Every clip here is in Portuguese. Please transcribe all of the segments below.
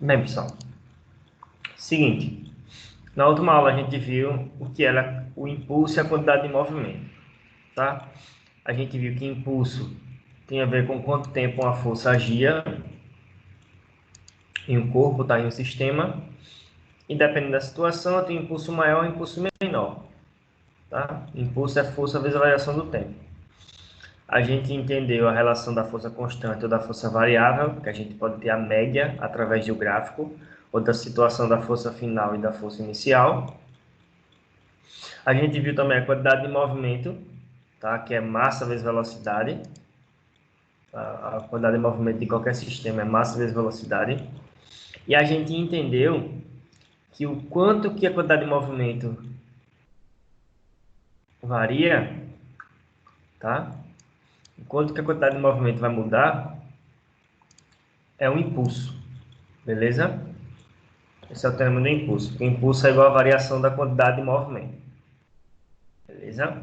Bem, pessoal, seguinte, na última aula a gente viu o que era o impulso e a quantidade de movimento, tá? A gente viu que impulso tem a ver com quanto tempo uma força agia em um corpo, tá? Em um sistema, e dependendo da situação, tem impulso maior e impulso menor, tá? Impulso é força vezes a variação do tempo. A gente entendeu a relação da força constante ou da força variável, que a gente pode ter a média através do gráfico, ou da situação da força final e da força inicial. A gente viu também a quantidade de movimento, tá? Que é massa vezes velocidade. A quantidade de movimento de qualquer sistema é massa vezes velocidade. E a gente entendeu que o quanto que a quantidade de movimento varia, tá? O quanto que a quantidade de movimento vai mudar é o impulso, beleza? Esse é o termo do impulso. O impulso é igual à variação da quantidade de movimento, beleza?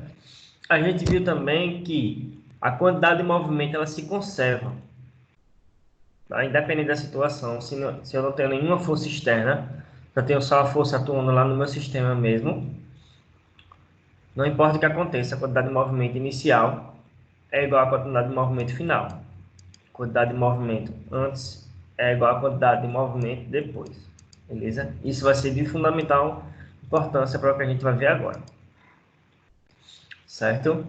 A gente viu também que a quantidade de movimento ela se conserva, tá? Independente da situação. Se eu não tenho nenhuma força externa, eu tenho só a força atuando lá no meu sistema mesmo, não importa o que aconteça, a quantidade de movimento inicial é igual à quantidade de movimento final. A quantidade de movimento antes é igual à quantidade de movimento depois, beleza? Isso vai ser de fundamental importância para o que a gente vai ver agora, certo?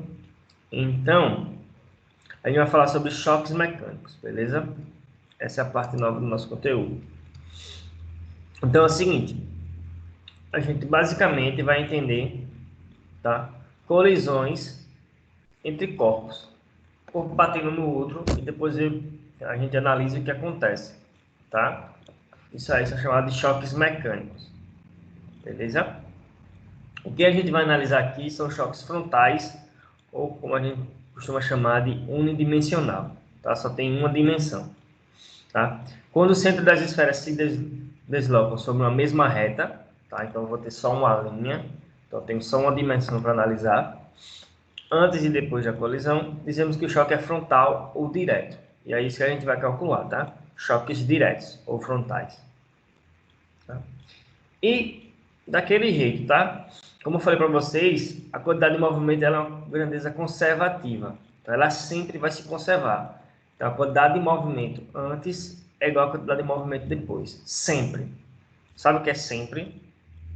Então, a gente vai falar sobre choques mecânicos, beleza? Essa é a parte nova do nosso conteúdo. Então é o seguinte, a gente basicamente vai entender, tá? Colisões entre corpos, corpo batendo no outro e depois a gente analisa o que acontece, tá? Isso aí são chamados de choques mecânicos, beleza? O que a gente vai analisar aqui são choques frontais, ou como a gente costuma chamar de unidimensional, tá? Só tem uma dimensão, tá? Quando o centro das esferas se deslocam sobre uma mesma reta, tá? Então eu vou ter só uma linha, então eu tenho só uma dimensão para analisar. Antes e depois da colisão, dizemos que o choque é frontal ou direto. E é isso que a gente vai calcular, tá? Choques diretos ou frontais. Tá? E daquele jeito, tá? Como eu falei para vocês, a quantidade de movimento ela é uma grandeza conservativa. Então ela sempre vai se conservar. Então a quantidade de movimento antes é igual à quantidade de movimento depois. Sempre. Sabe o que é sempre?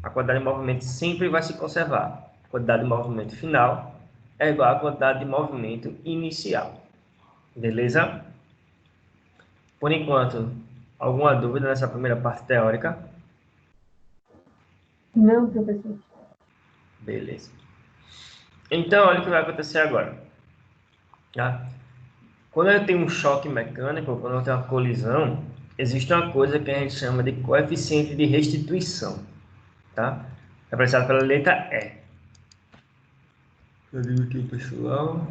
A quantidade de movimento sempre vai se conservar. A quantidade de movimento final é igual à quantidade de movimento inicial. Beleza? Por enquanto, alguma dúvida nessa primeira parte teórica? Não, professor. Beleza. Então, olha o que vai acontecer agora. Tá? Quando eu tenho um choque mecânico, quando eu tenho uma colisão, existe uma coisa que a gente chama de coeficiente de restituição. Tá? Representado pela letra E. Eu digo aqui, pessoal.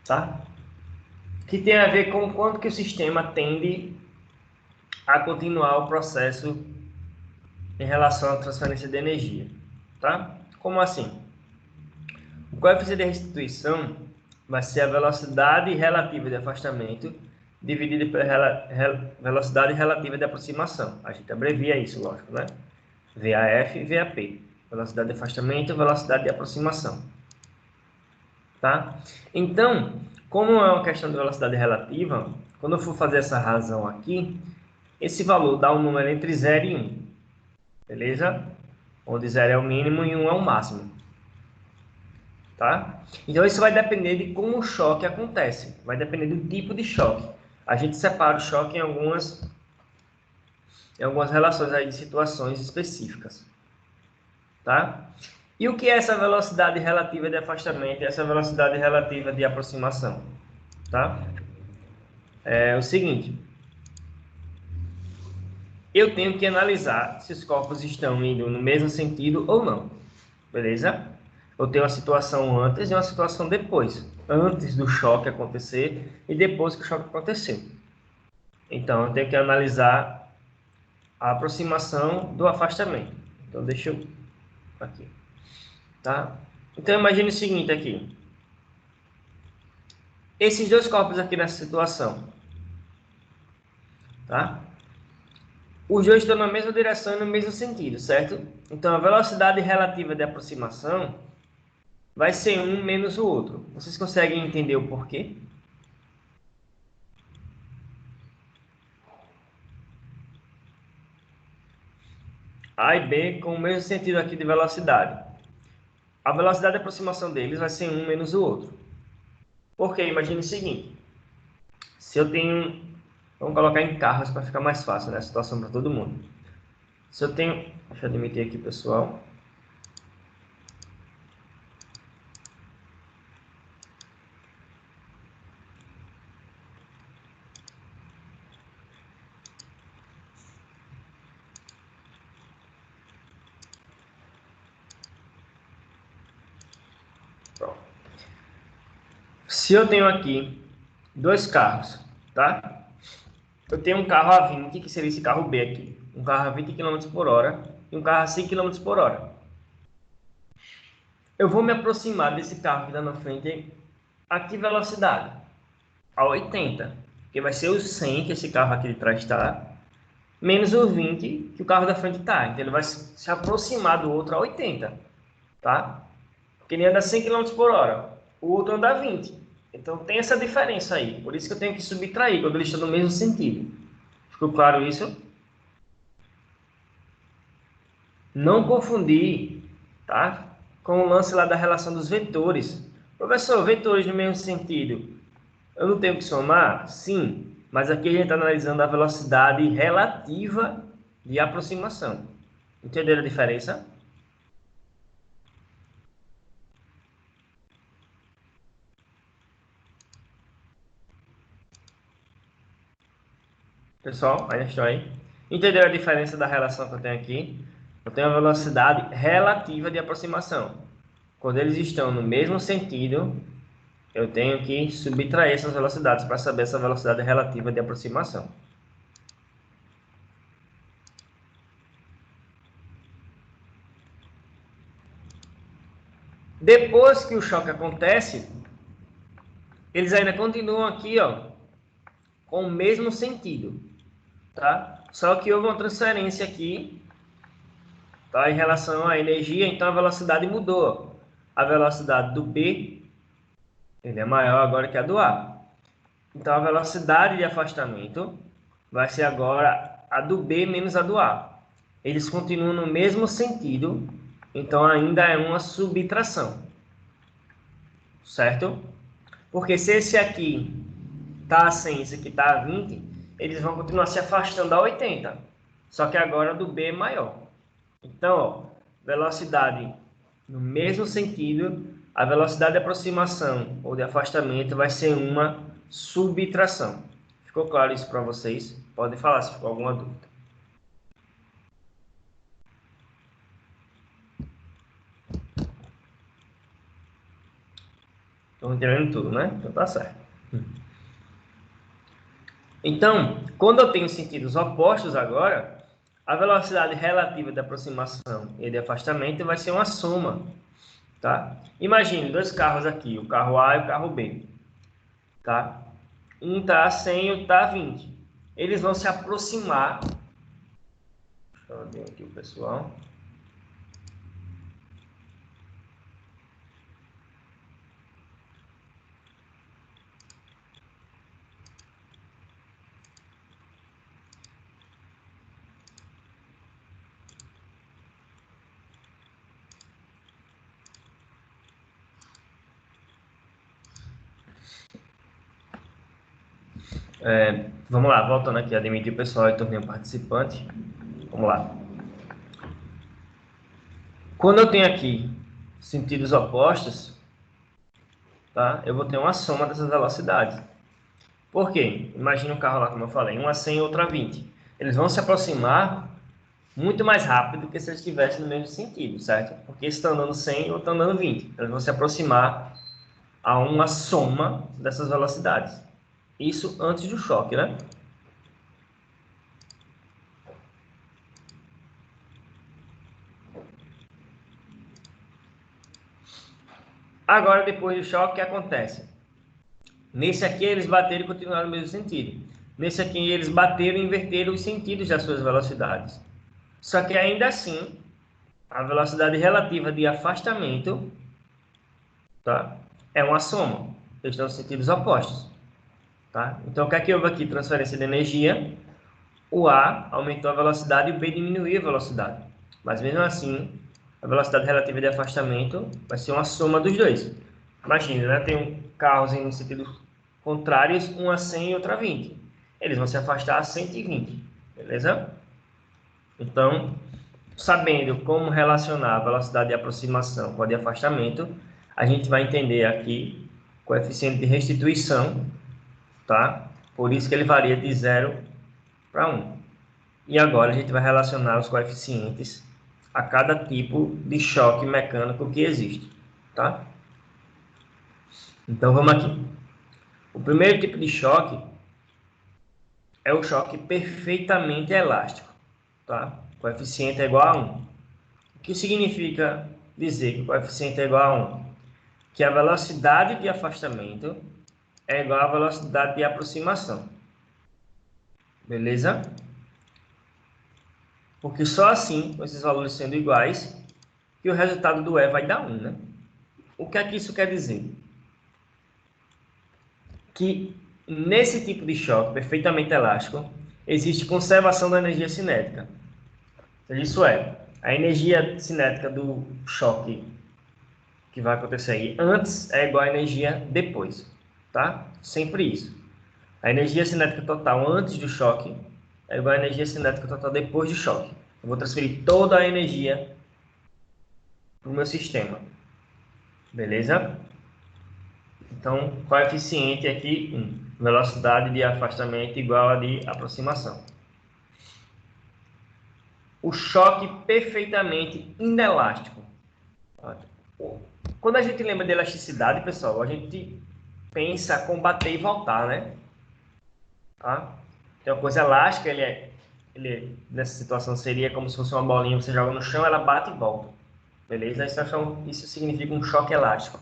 Tá? Que tem a ver com quanto que o sistema tende a continuar o processo em relação à transferência de energia, tá? Como assim? O coeficiente de restituição vai ser a velocidade relativa de afastamento dividida pela velocidade relativa de aproximação. A gente abrevia isso, lógico, né? VAF e VAP. Velocidade de afastamento e velocidade de aproximação. Tá? Então, como é uma questão de velocidade relativa, quando eu for fazer essa razão aqui, esse valor dá um número entre 0 e 1. Beleza? Onde 0 é o mínimo e 1 é o máximo. Tá? Então, isso vai depender de como o choque acontece. Vai depender do tipo de choque. A gente separa o choque em algumas relações aí de situações específicas. Tá? E o que é essa velocidade relativa de afastamento e essa velocidade relativa de aproximação? Tá? É o seguinte. Eu tenho que analisar se os corpos estão indo no mesmo sentido ou não. Beleza? Eu tenho uma situação antes e uma situação depois. Antes do choque acontecer e depois que o choque aconteceu. Então, eu tenho que analisar a aproximação do afastamento. Então, deixa eu... aqui. Tá? Então, imagine o seguinte aqui. esses dois corpos aqui nessa situação, tá? Os dois estão na mesma direção e no mesmo sentido, certo? Então, a velocidade relativa de aproximação vai ser um menos o outro. Vocês conseguem entender o porquê? A e B com o mesmo sentido aqui de velocidade. A velocidade de aproximação deles vai ser um menos o outro. Porque imagine o seguinte, se eu tenho, vamos colocar em carros para ficar mais fácil, né, a situação para todo mundo. Se eu tenho, deixa eu admitir aqui, pessoal. Pronto. Se eu tenho aqui dois carros, tá? Eu tenho um carro a 20, que seria esse carro B aqui. Um carro a 20 km por hora e um carro a 100 km por hora. Eu vou me aproximar desse carro que está na frente a que velocidade? A 80. Porque vai ser o 100 que esse carro aqui de trás está, menos o 20 que o carro da frente está. Então ele vai se aproximar do outro a 80, tá? Porque ele anda 100 km por hora, o outro anda 20. Então tem essa diferença aí. Por isso que eu tenho que subtrair quando eles estão no mesmo sentido. Ficou claro isso? Não confundir, tá? Com o lance lá da relação dos vetores. Professor, vetores no mesmo sentido, eu não tenho que somar? Sim, mas aqui a gente está analisando a velocidade relativa de aproximação. Entenderam a diferença? Pessoal, ainda estou aí. Entenderam a diferença da relação que eu tenho aqui? Eu tenho a velocidade relativa de aproximação. Quando eles estão no mesmo sentido, eu tenho que subtrair essas velocidades para saber essa velocidade relativa de aproximação. Depois que o choque acontece, eles ainda continuam aqui, ó, com o mesmo sentido, tá? Só que houve uma transferência aqui, tá? Em relação à energia, então a velocidade mudou. A velocidade do B, ele é maior agora que a do A. Então a velocidade de afastamento vai ser agora a do B menos a do A. Eles continuam no mesmo sentido, então ainda é uma subtração, certo? Porque se esse aqui tá a 100, esse aqui tá a 20, eles vão continuar se afastando a 80. Só que agora do B é maior. Então, ó, velocidade no mesmo sentido, a velocidade de aproximação ou de afastamento vai ser uma subtração. Ficou claro isso para vocês? Podem falar se ficou alguma dúvida. Estão entendendo tudo, né? Então tá certo. Então, quando eu tenho sentidos opostos agora, a velocidade relativa de aproximação e de afastamento vai ser uma soma, tá? Imagine dois carros aqui, o carro A e o carro B, tá? Um tá a 100 e outro tá a 20. Eles vão se aproximar. Deixa eu ver aqui o pessoal. Vamos lá, voltando aqui a admitir o pessoal e torneio participante. Vamos lá. Quando eu tenho aqui sentidos opostos, tá? Eu vou ter uma soma dessas velocidades. Por quê? Imagina um carro lá, como eu falei, um a 100 e outro a 20. Eles vão se aproximar muito mais rápido do que se eles estivessem no mesmo sentido, certo? Porque eles estão andando 100 ou estão andando 20. Eles vão se aproximar a uma soma dessas velocidades. Isso antes do choque, né? Agora, depois do choque, o que acontece? Nesse aqui, eles bateram e continuaram no mesmo sentido. Nesse aqui, eles bateram e inverteram os sentidos das suas velocidades. Só que ainda assim, a velocidade relativa de afastamento, tá, é uma soma. Eles estão em sentidos opostos. Tá? Então, o que é que houve aqui? Transferência de energia. O A aumentou a velocidade e o B diminuiu a velocidade. Mas mesmo assim, a velocidade relativa de afastamento vai ser uma soma dos dois. Imagina, né? Tem carros em sentidos contrários, um a 100 e outro a 20. Eles vão se afastar a 120, beleza? Então, sabendo como relacionar a velocidade de aproximação com a de afastamento, a gente vai entender aqui o coeficiente de restituição, tá? Por isso que ele varia de 0 para 1. E agora a gente vai relacionar os coeficientes a cada tipo de choque mecânico que existe, tá? Então vamos aqui. O primeiro tipo de choque é o choque perfeitamente elástico, tá? O coeficiente é igual a 1. O que significa dizer que o coeficiente é igual a 1? Que a velocidade de afastamento é igual à velocidade de aproximação. Beleza? Porque só assim, com esses valores sendo iguais, que o resultado do E vai dar 1, né? O que é que isso quer dizer? Que nesse tipo de choque perfeitamente elástico, existe conservação da energia cinética. Isso é, a energia cinética do choque que vai acontecer aí antes é igual à energia depois, tá? Sempre isso. A energia cinética total antes do choque é igual à energia cinética total depois do choque. Eu vou transferir toda a energia para o meu sistema. Beleza? Então, coeficiente aqui, 1. Velocidade de afastamento igual a de aproximação. O choque perfeitamente inelástico. Quando a gente lembra de elasticidade, pessoal, a gente pensa combater e voltar, né? Tá? Então, a coisa elástica, nessa situação seria como se fosse uma bolinha, você joga no chão, ela bate e volta. Beleza? Isso significa um choque elástico.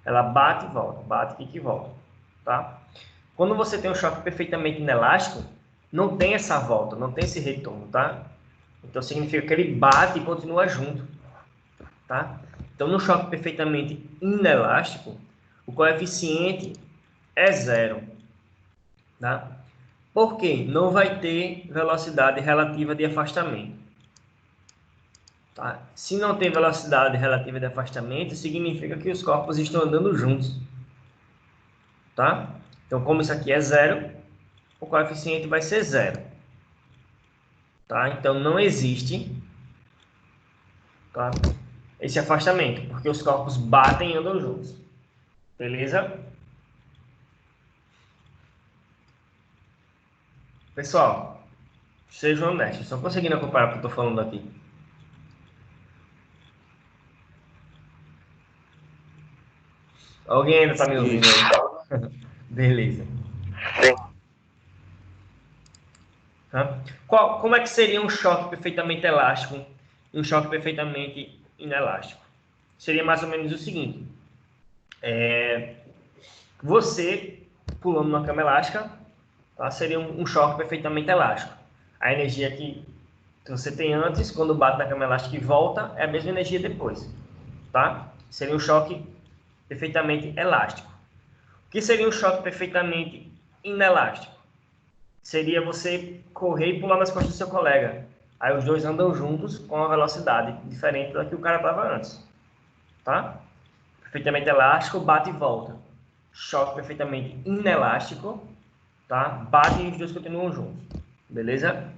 Ela bate e volta, bate, fica e volta. Tá? Quando você tem um choque perfeitamente inelástico, não tem essa volta, não tem esse retorno, tá? Então significa que ele bate e continua junto, tá? Então no choque perfeitamente inelástico, o coeficiente é 0, tá? Por quê? Não vai ter velocidade relativa de afastamento. Tá? Se não tem velocidade relativa de afastamento, significa que os corpos estão andando juntos. Tá? Então, como isso aqui é 0, o coeficiente vai ser 0. Tá? Então, não existe, tá, esse afastamento, porque os corpos batem e andam juntos. Beleza? Pessoal, sejam honestos. Estão conseguindo acompanhar o que eu estou falando aqui? Alguém ainda está me ouvindo aí? Beleza. Sim. Tá? Como é que seria um choque perfeitamente elástico e um choque perfeitamente inelástico? Seria mais ou menos o seguinte. Você pulando numa cama elástica, tá? Seria um choque perfeitamente elástico. A energia que você tem antes, quando bate na cama elástica e volta, é a mesma energia depois. Tá? Seria um choque perfeitamente elástico. O que seria um choque perfeitamente inelástico? Seria você correr e pular nas costas do seu colega. Aí os dois andam juntos com uma velocidade diferente da que o cara estava antes. Tá? Perfeitamente elástico, bate e volta. Choque perfeitamente inelástico, tá? Bate e os dois continuam juntos. Beleza?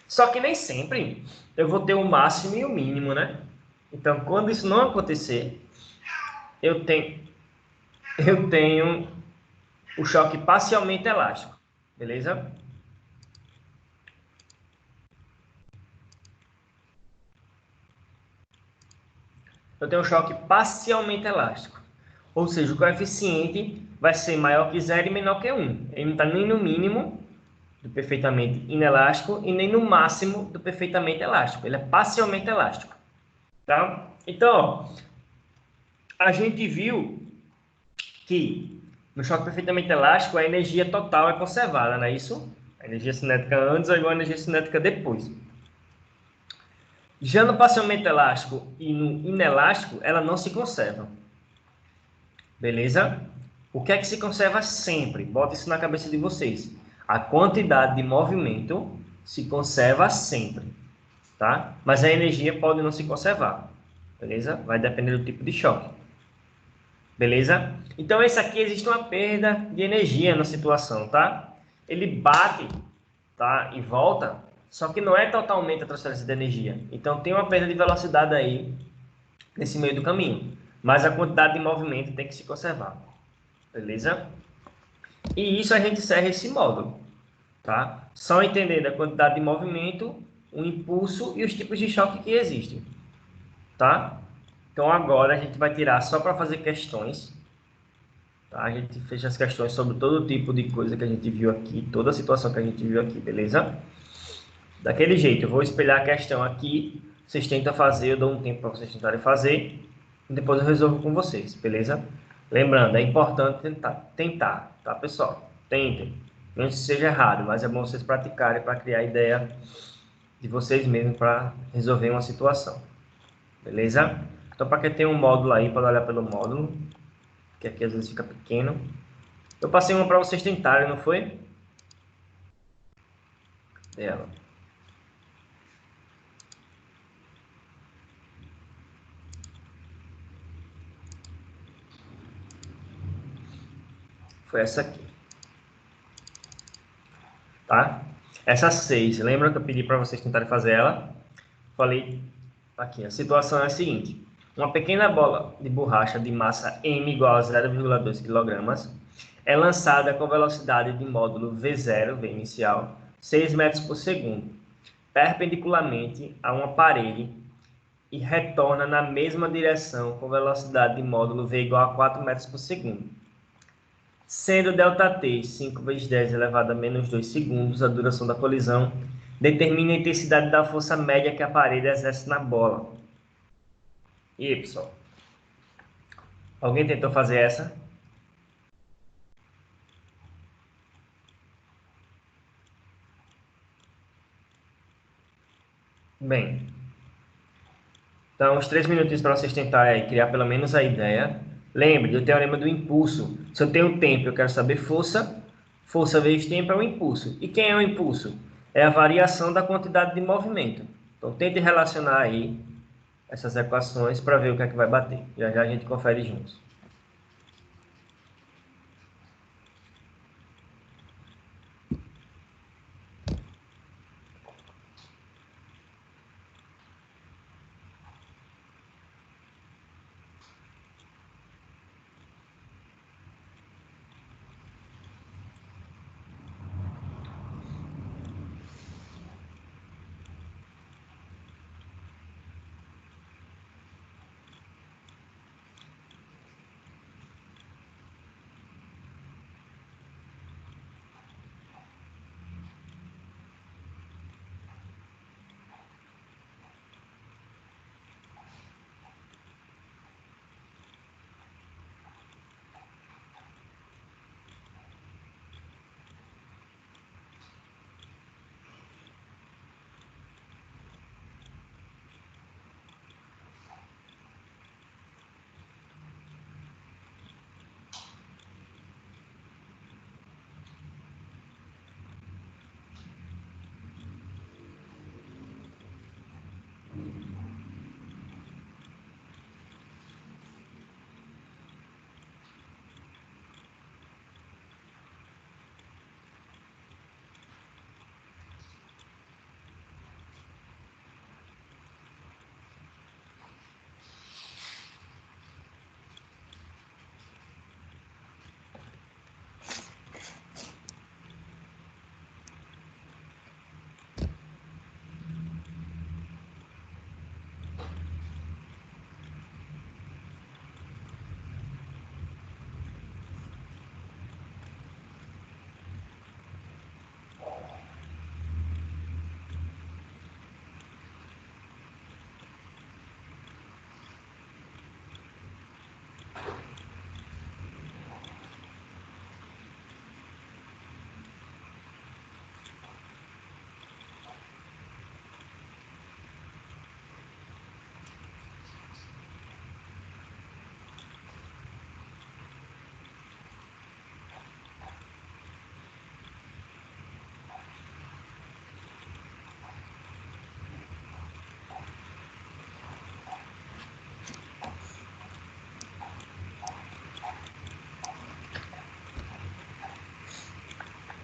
Só que nem sempre eu vou ter o máximo e o mínimo, né? Então, quando isso não acontecer, eu tenho o choque parcialmente elástico. Beleza? Eu tenho um choque parcialmente elástico. Ou seja, o coeficiente vai ser maior que 0 e menor que 1. Ele não está nem no mínimo do perfeitamente inelástico e nem no máximo do perfeitamente elástico. Ele é parcialmente elástico. Tá? Então, ó, a gente viu que No choque perfeitamente elástico, a energia total é conservada, não é isso? A energia cinética antes é igual a energia cinética depois. Já no parcialmente elástico e no inelástico, ela não se conserva. Beleza? O que é que se conserva sempre? Bota isso na cabeça de vocês. A quantidade de movimento se conserva sempre, tá? Mas a energia pode não se conservar. Beleza? Vai depender do tipo de choque. Beleza? Então, esse aqui existe uma perda de energia na situação, tá? Ele bate, tá? E volta, só que não é totalmente a transferência de energia. Então, tem uma perda de velocidade aí nesse meio do caminho. Mas a quantidade de movimento tem que se conservar. Beleza? E isso a gente encerra esse módulo, tá? Só entendendo a quantidade de movimento, o impulso e os tipos de choque que existem, tá? Então, agora a gente vai tirar só para fazer questões. Tá? A gente fez as questões sobre todo tipo de coisa que a gente viu aqui, toda a situação que a gente viu aqui, beleza? Daquele jeito, eu vou espelhar a questão aqui, vocês tentam fazer, eu dou um tempo para vocês tentarem fazer, e depois eu resolvo com vocês, beleza? Lembrando, é importante tentar, tá, pessoal? Tentem. Não seja errado, mas é bom vocês praticarem para criar ideia de vocês mesmos para resolver uma situação, beleza? Então, para quem tem um módulo aí, pode olhar pelo módulo, que aqui às vezes fica pequeno. Eu passei uma para vocês tentarem, não foi? Ela. Foi essa aqui. Tá? Essa 6, lembra que eu pedi para vocês tentarem fazer ela? Falei aqui, a situação é a seguinte. Uma pequena bola de borracha de massa m igual a 0,2 kg é lançada com velocidade de módulo V0, V inicial, 6 metros por segundo, perpendicularmente a uma parede e retorna na mesma direção com velocidade de módulo V igual a 4 metros por segundo. Sendo ΔT 5 vezes 10 elevado a menos 2 segundos a duração da colisão, determine a intensidade da força média que a parede exerce na bola. E aí, pessoal? Alguém tentou fazer essa? Bem, então, uns 3 minutinhos para vocês tentarem aí, criar pelo menos a ideia. Lembre do teorema do impulso. Se eu tenho tempo, eu quero saber força. Força vezes tempo é o impulso. E quem é o impulso? É a variação da quantidade de movimento. Então, tente relacionar aí essas equações para ver o que é que vai bater. Já já a gente confere juntos.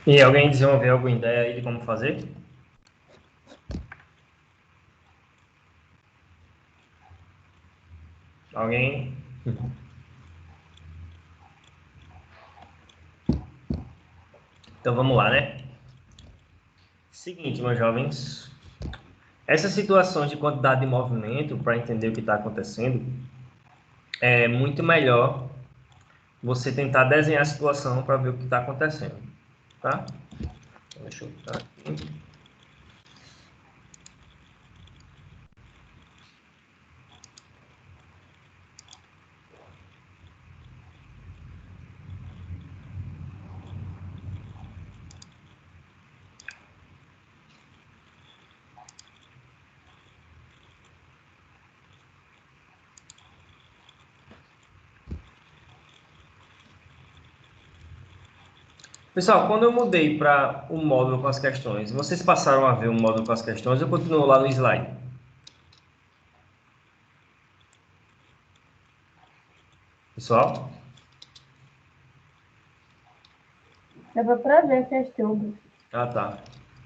E alguém desenvolveu alguma ideia aí de como fazer? Alguém? Então vamos lá, né? Seguinte, meus jovens. Essa situação de quantidade de movimento, para entender o que está acontecendo, é muito melhor você tentar desenhar a situação para ver o que está acontecendo, tá? Então, deixa eu botar aqui. Pessoal, quando eu mudei para o módulo com as questões, vocês passaram a ver o módulo com as questões ou continuou lá no slide? Pessoal? Dava para ver a questão. Ah, tá.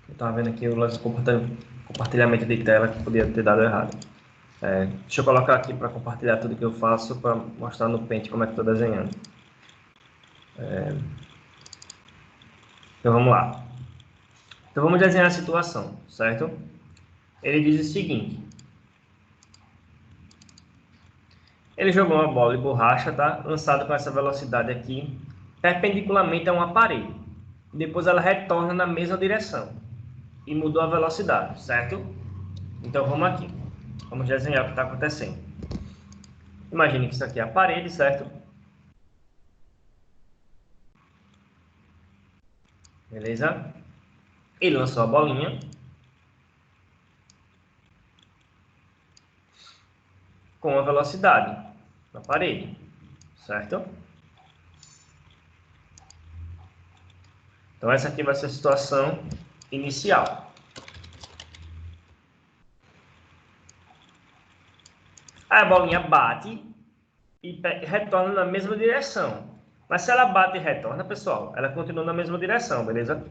Eu estava vendo aqui o lance de compartilhamento de tela que podia ter dado errado. Deixa eu colocar aqui para compartilhar tudo que eu faço para mostrar no Paint como é que estou desenhando. Então vamos lá. Então vamos desenhar a situação, certo? Ele diz o seguinte. Ele jogou uma bola de borracha, tá? Lançada com essa velocidade aqui, perpendicularmente a uma parede. Depois ela retorna na mesma direção. E mudou a velocidade, certo? Então vamos aqui. Vamos desenhar o que está acontecendo. Imagine que isso aqui é a parede, certo? Beleza? Ele lançou a bolinha. Com a velocidade na parede, certo? Então essa aqui vai ser a situação inicial. Aí a bolinha bate e retorna na mesma direção. Mas se ela bate e retorna, pessoal, ela continua na mesma direção, beleza?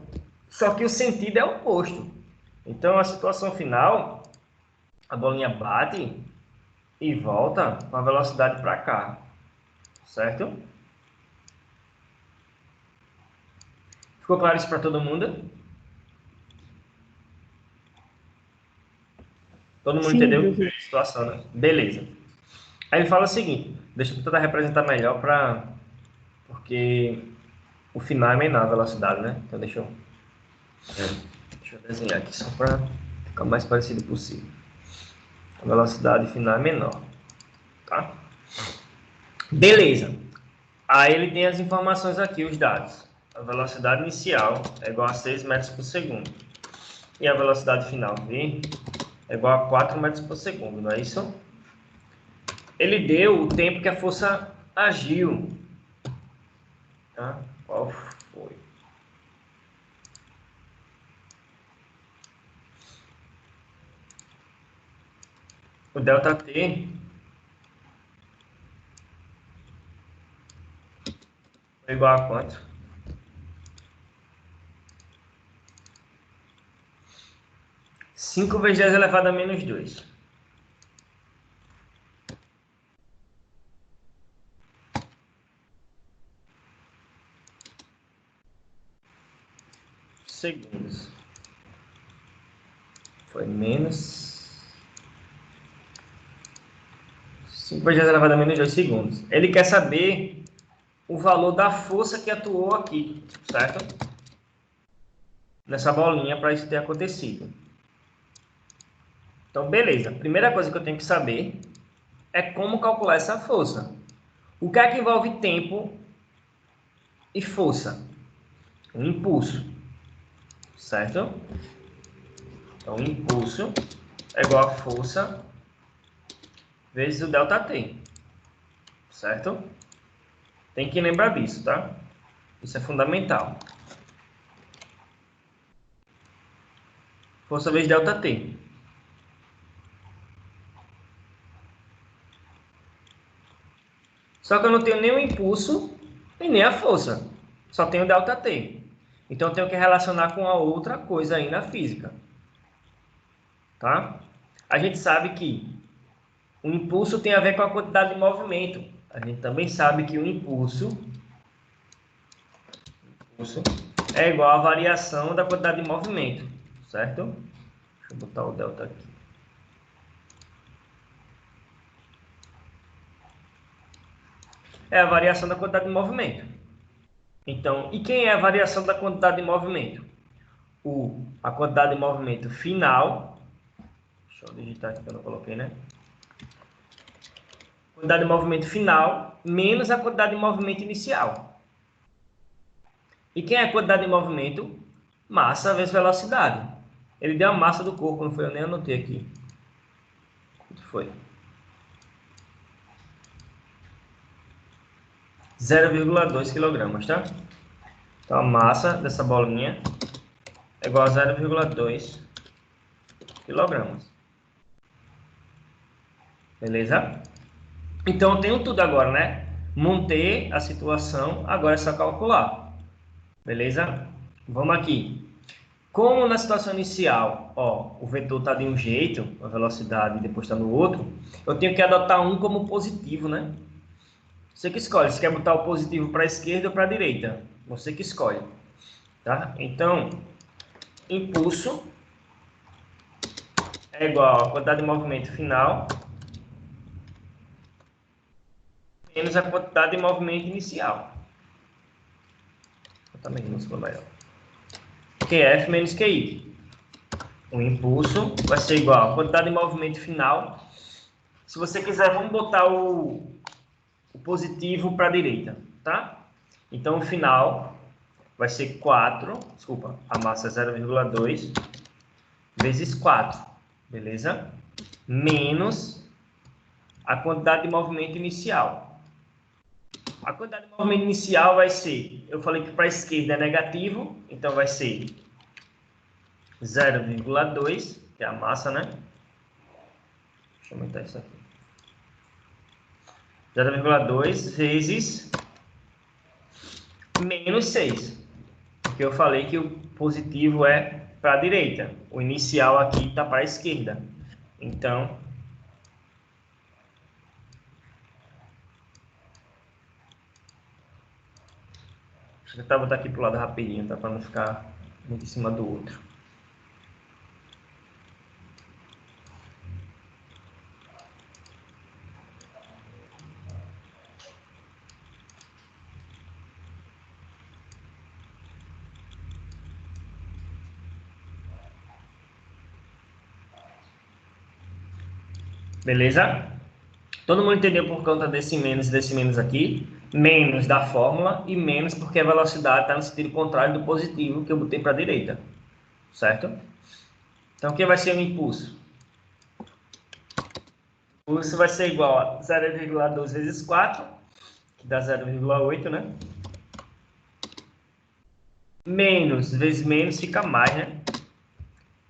Só que o sentido é oposto. Então a situação final, a bolinha bate e volta com a velocidade para cá, certo? Ficou claro isso para todo mundo? Todo mundo Sim, entendeu professor. a situação, né? Beleza. Aí ele fala o seguinte, deixa eu tentar representar melhor porque o final é menor a velocidade, né? Então deixa eu desenhar aqui só para ficar o mais parecido possível. A velocidade final é menor, tá? Beleza. Aí ele tem as informações aqui, os dados. A velocidade inicial é igual a 6 metros por segundo. E a velocidade final, V, é igual a 4 metros por segundo, não é isso? Ele deu o tempo que a força agiu. Tá? Qual foi? O ΔT é igual a quanto? 5 vezes 10 elevado a menos 2. Segundos. Foi menos 5 vezes 10 elevado a menos 2 segundos. Ele quer saber o valor da força que atuou aqui, certo? Nessa bolinha para isso ter acontecido. Então, beleza. A primeira coisa que eu tenho que saber é como calcular essa força. O que é que envolve tempo e força? Um impulso, certo? Então, o impulso é igual a força vezes o ΔT, certo? Tem que lembrar disso, tá? Isso é fundamental. Força vezes ΔT. Só que eu não tenho nem o impulso e nem a força. Só tenho ΔT. Então, eu tenho que relacionar com a outra coisa aí na física. Tá? A gente sabe que o impulso tem a ver com a quantidade de movimento. A gente também sabe que o impulso é igual à variação da quantidade de movimento, certo? Deixa eu botar o delta aqui. É a variação da quantidade de movimento. Então, e quem é a variação da quantidade de movimento? A quantidade de movimento final. Deixa eu digitar aqui que eu não coloquei, né? Quantidade de movimento final menos a quantidade de movimento inicial. E quem é a quantidade de movimento? Massa vezes velocidade. Ele deu a massa do corpo, não foi? Eu nem anotei aqui. Quanto foi? 0,2 kg, tá? Então a massa dessa bolinha é igual a 0,2 kg. Beleza? Então eu tenho tudo agora, né? Montei a situação, agora é só calcular. Beleza? Vamos aqui. Como na situação inicial, ó, o vetor está de um jeito, a velocidade, e depois está no outro, eu tenho que adotar um como positivo, né? Você que escolhe, se quer botar o positivo para a esquerda ou para a direita. Você que escolhe, tá? Então, impulso é igual a quantidade de movimento final menos a quantidade de movimento inicial. Vou botar minúsculo maior. QF menos QI. O impulso vai ser igual a quantidade de movimento final. Se você quiser, vamos botar o positivo para a direita, tá? Então, o final vai ser 4, desculpa, a massa é 0,2 vezes 4, beleza? Menos a quantidade de movimento inicial. A quantidade de movimento inicial vai ser, eu falei que para a esquerda é negativo, então vai ser 0,2, que é a massa, né? Deixa eu aumentar isso aqui. 0,2 vezes menos 6. Porque eu falei que o positivo é para a direita. O inicial aqui está para a esquerda. Então, deixa eu tentar botar aqui para o lado rapidinho, tá? Para não ficar muito em cima do outro. Beleza? Todo mundo entendeu por conta desse menos aqui? Menos da fórmula e menos porque a velocidade está no sentido contrário do positivo que eu botei para a direita. Certo? Então, o que vai ser o impulso? O impulso vai ser igual a 0,2 vezes 4, que dá 0,8, né? Menos vezes menos fica mais, né?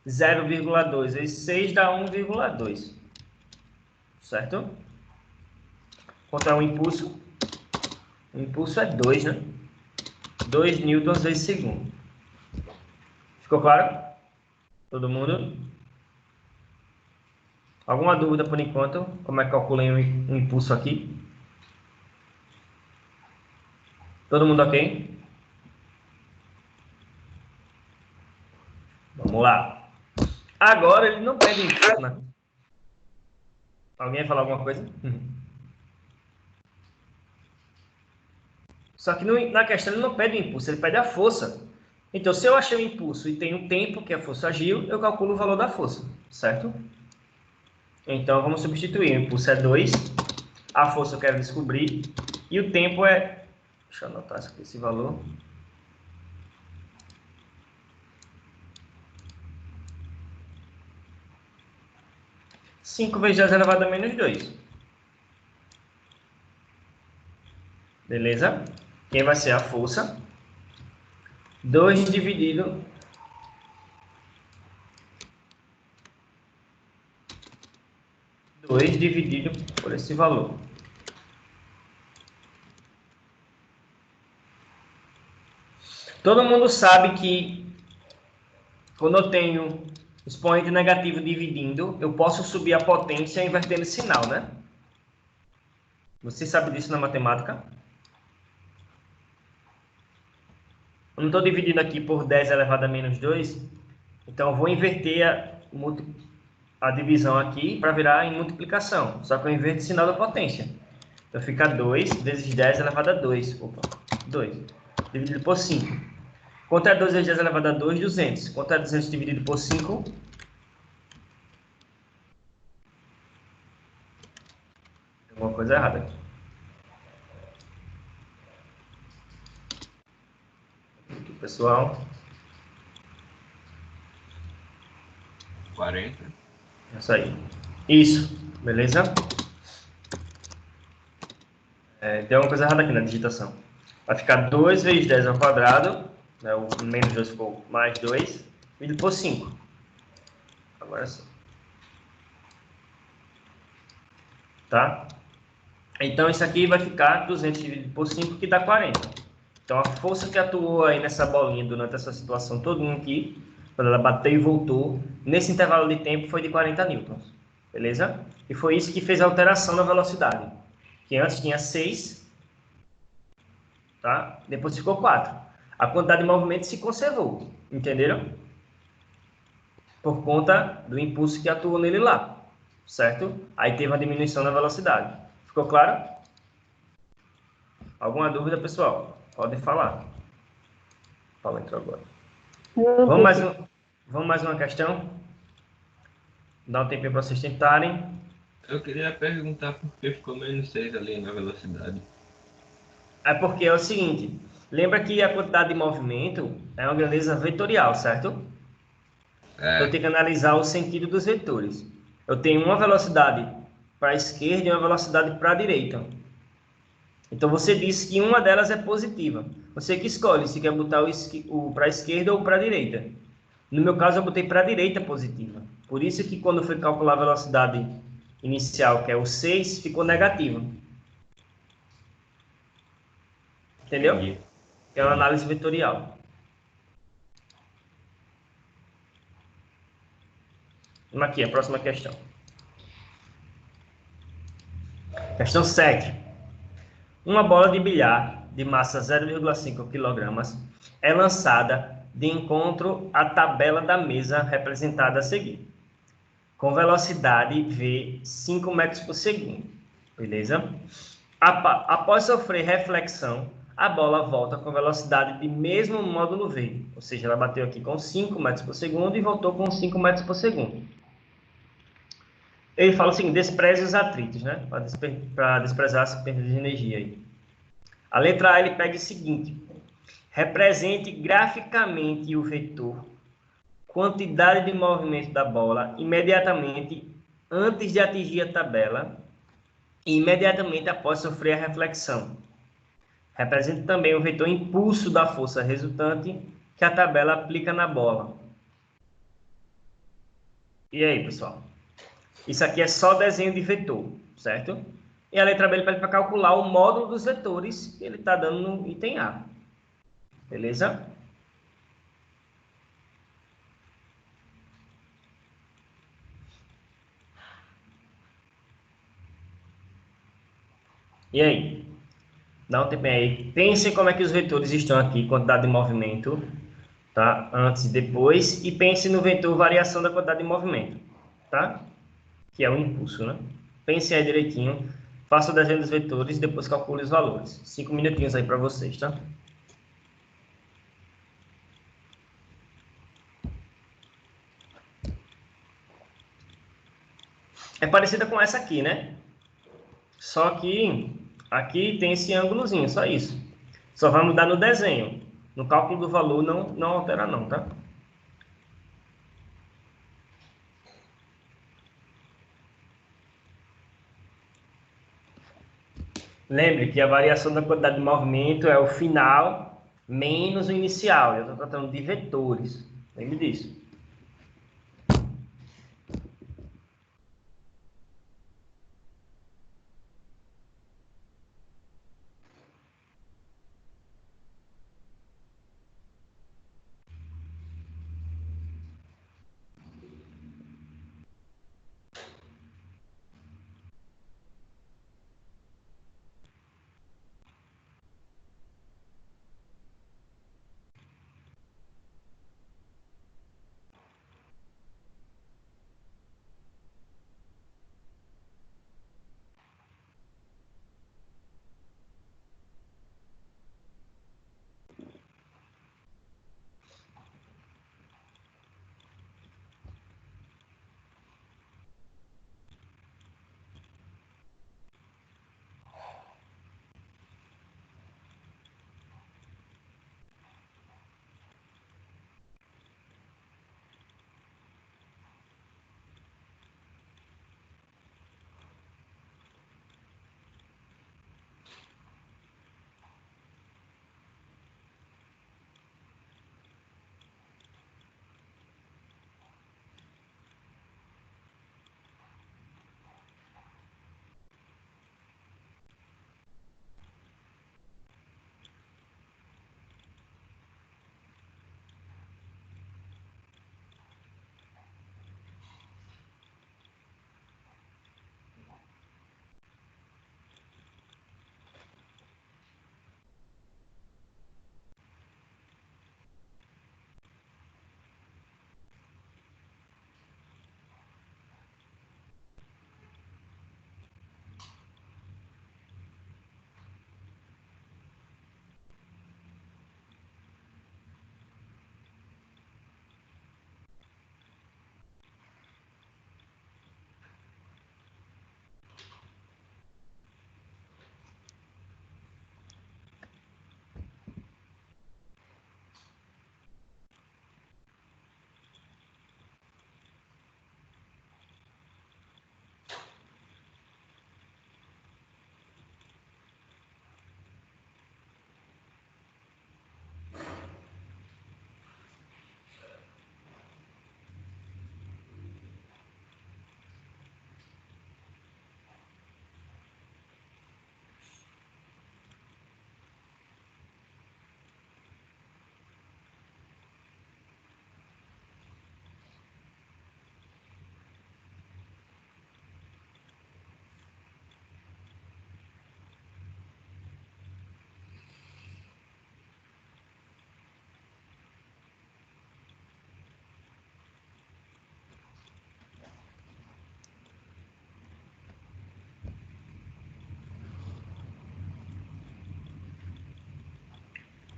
0,2 vezes 6 dá 1,2. Certo? Quanto é o impulso? O impulso é 2, né? 2 newtons vezes segundo. Ficou claro? Todo mundo? Alguma dúvida por enquanto? Como é que calculei um impulso aqui? Todo mundo ok? Vamos lá. Agora ele não pede impulso, né? Alguém vai falar alguma coisa? Só que na questão ele não pede o impulso, ele pede a força. Então, se eu achei o impulso e tem um tempo que a força agiu, eu calculo o valor da força, certo? Então, vamos substituir. O impulso é 2, a força eu quero descobrir, e o tempo é... Deixa eu anotar aqui esse valor. Cinco vezes 10 elevado a menos 2. Beleza? Quem vai ser a força? 2 dividido... dividido por esse valor. Todo mundo sabe que quando eu tenho expoente negativo dividindo, eu posso subir a potência invertendo esse sinal, né? Você sabe disso na matemática? Eu não estou dividindo aqui por 10 elevado a menos 2, então eu vou inverter a divisão aqui para virar em multiplicação, só que eu inverto o sinal da potência. Então fica 2 vezes 10 elevado a 2. Opa, 2. Dividido por 5. Quanto é 2 vezes 10 elevado a 2? 200. Quanto é 200 dividido por 5? Tem alguma coisa errada aqui. Aqui, pessoal. 40. Isso aí. Isso. Beleza? Tem alguma coisa errada aqui na digitação. Vai ficar 2 vezes 10 ao quadrado. Né, o menos 2 ficou mais 2. Dividido por 5. Agora sim. Tá? Então, isso aqui vai ficar 200 dividido por 5, que dá 40. Então, a força que atuou aí nessa bolinha durante essa situação toda aqui, quando ela bateu e voltou, nesse intervalo de tempo foi de 40 newtons. Beleza? E foi isso que fez a alteração na velocidade. Que antes tinha 6, tá? Depois ficou 4. A quantidade de movimento se conservou. Entenderam? Por conta do impulso que atuou nele lá. Certo? Aí teve uma diminuição na velocidade. Ficou claro? Alguma dúvida, pessoal? Podem falar. Fala, entrou agora. Vamos mais uma questão? Dá um tempinho para vocês tentarem. Eu queria perguntar por que ficou menos 6 ali na velocidade. É porque é o seguinte, lembra que a quantidade de movimento é uma grandeza vetorial, certo? Então eu tenho que analisar o sentido dos vetores. Eu tenho uma velocidade para a esquerda e uma velocidade para a direita. Então você disse que uma delas é positiva. Você que escolhe se quer botar o para a esquerda ou para a direita. No meu caso, eu botei para a direita positiva. Por isso que quando eu fui calcular a velocidade inicial, que é o 6, ficou negativa. Entendeu? Entendi. Que é uma análise vetorial. Vamos aqui, a próxima questão. Questão 7. Uma bola de bilhar de massa 0,5 kg é lançada de encontro à tabela da mesa representada a seguir, com velocidade v 5 metros por segundo. Beleza? Após sofrer reflexão, a bola volta com velocidade de mesmo módulo v, ou seja, ela bateu aqui com 5 metros por segundo e voltou com 5 metros por segundo. Ele fala o seguinte, despreze os atritos, né? Para desprezar as perdas de energia aí. A letra A ele pega o seguinte, represente graficamente o vetor, quantidade de movimento da bola imediatamente antes de atingir a tabela e imediatamente após sofrer a reflexão. Representa também o vetor impulso da força resultante que a tabela aplica na bola. E aí, pessoal? Isso aqui é só desenho de vetor, certo? E a letra B ele pede para calcular o módulo dos vetores que ele está dando no item A. Beleza? E aí? Dá um tempinho aí. Pensem como é que os vetores estão aqui, quantidade de movimento, tá? Antes e depois. E pense no vetor variação da quantidade de movimento, tá? Que é o impulso, né? Pense aí direitinho. Faça o desenho dos vetores e depois calcule os valores. 5 minutinhos aí para vocês, tá? É parecida com essa aqui, né? Só que aqui tem esse ângulozinho, só isso. Só vai mudar no desenho. No cálculo do valor não altera não, tá? Lembre que a variação da quantidade de movimento é o final menos o inicial. Eu estou tratando de vetores. Lembre disso.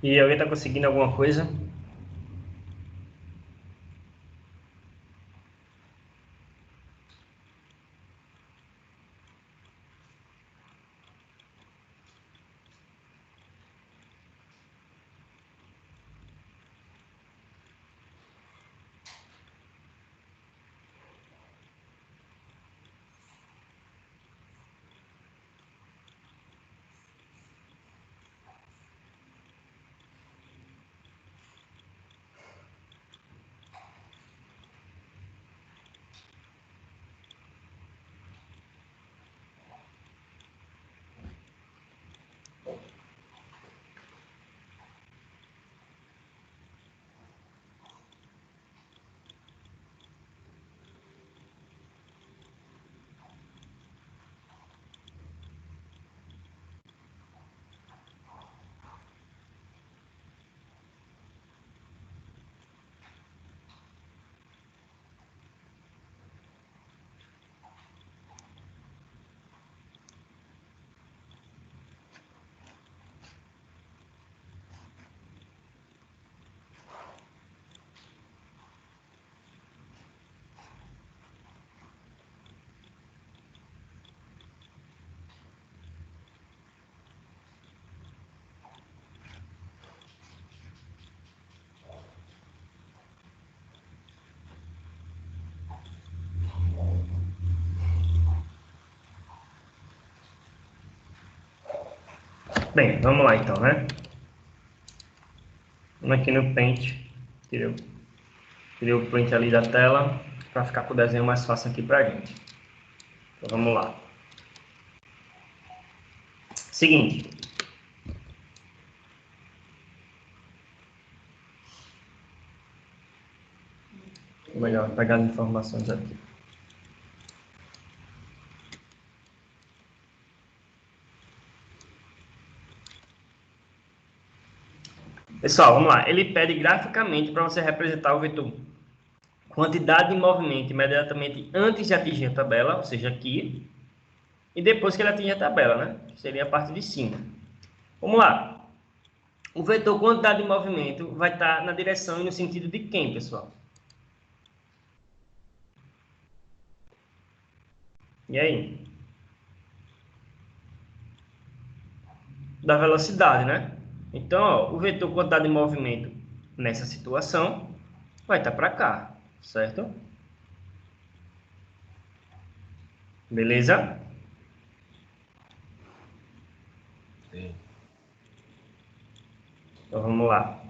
E alguém está conseguindo alguma coisa? Bem, vamos lá então, né? Vamos aqui no Paint. Tirei o print ali da tela para ficar com o desenho mais fácil aqui pra gente. Então vamos lá. Seguinte. Melhor pegar as informações aqui. Pessoal, vamos lá. Ele pede graficamente para você representar o vetor quantidade de movimento imediatamente antes de atingir a tabela, ou seja, aqui, e depois que ele atingir a tabela, né? Seria a parte de cima. Vamos lá. O vetor quantidade de movimento vai estar na direção e no sentido de quem, pessoal? E aí? Da velocidade, né? Então, ó, o vetor quantidade de movimento nessa situação vai estar para cá, certo? Beleza? Sim. Então vamos lá.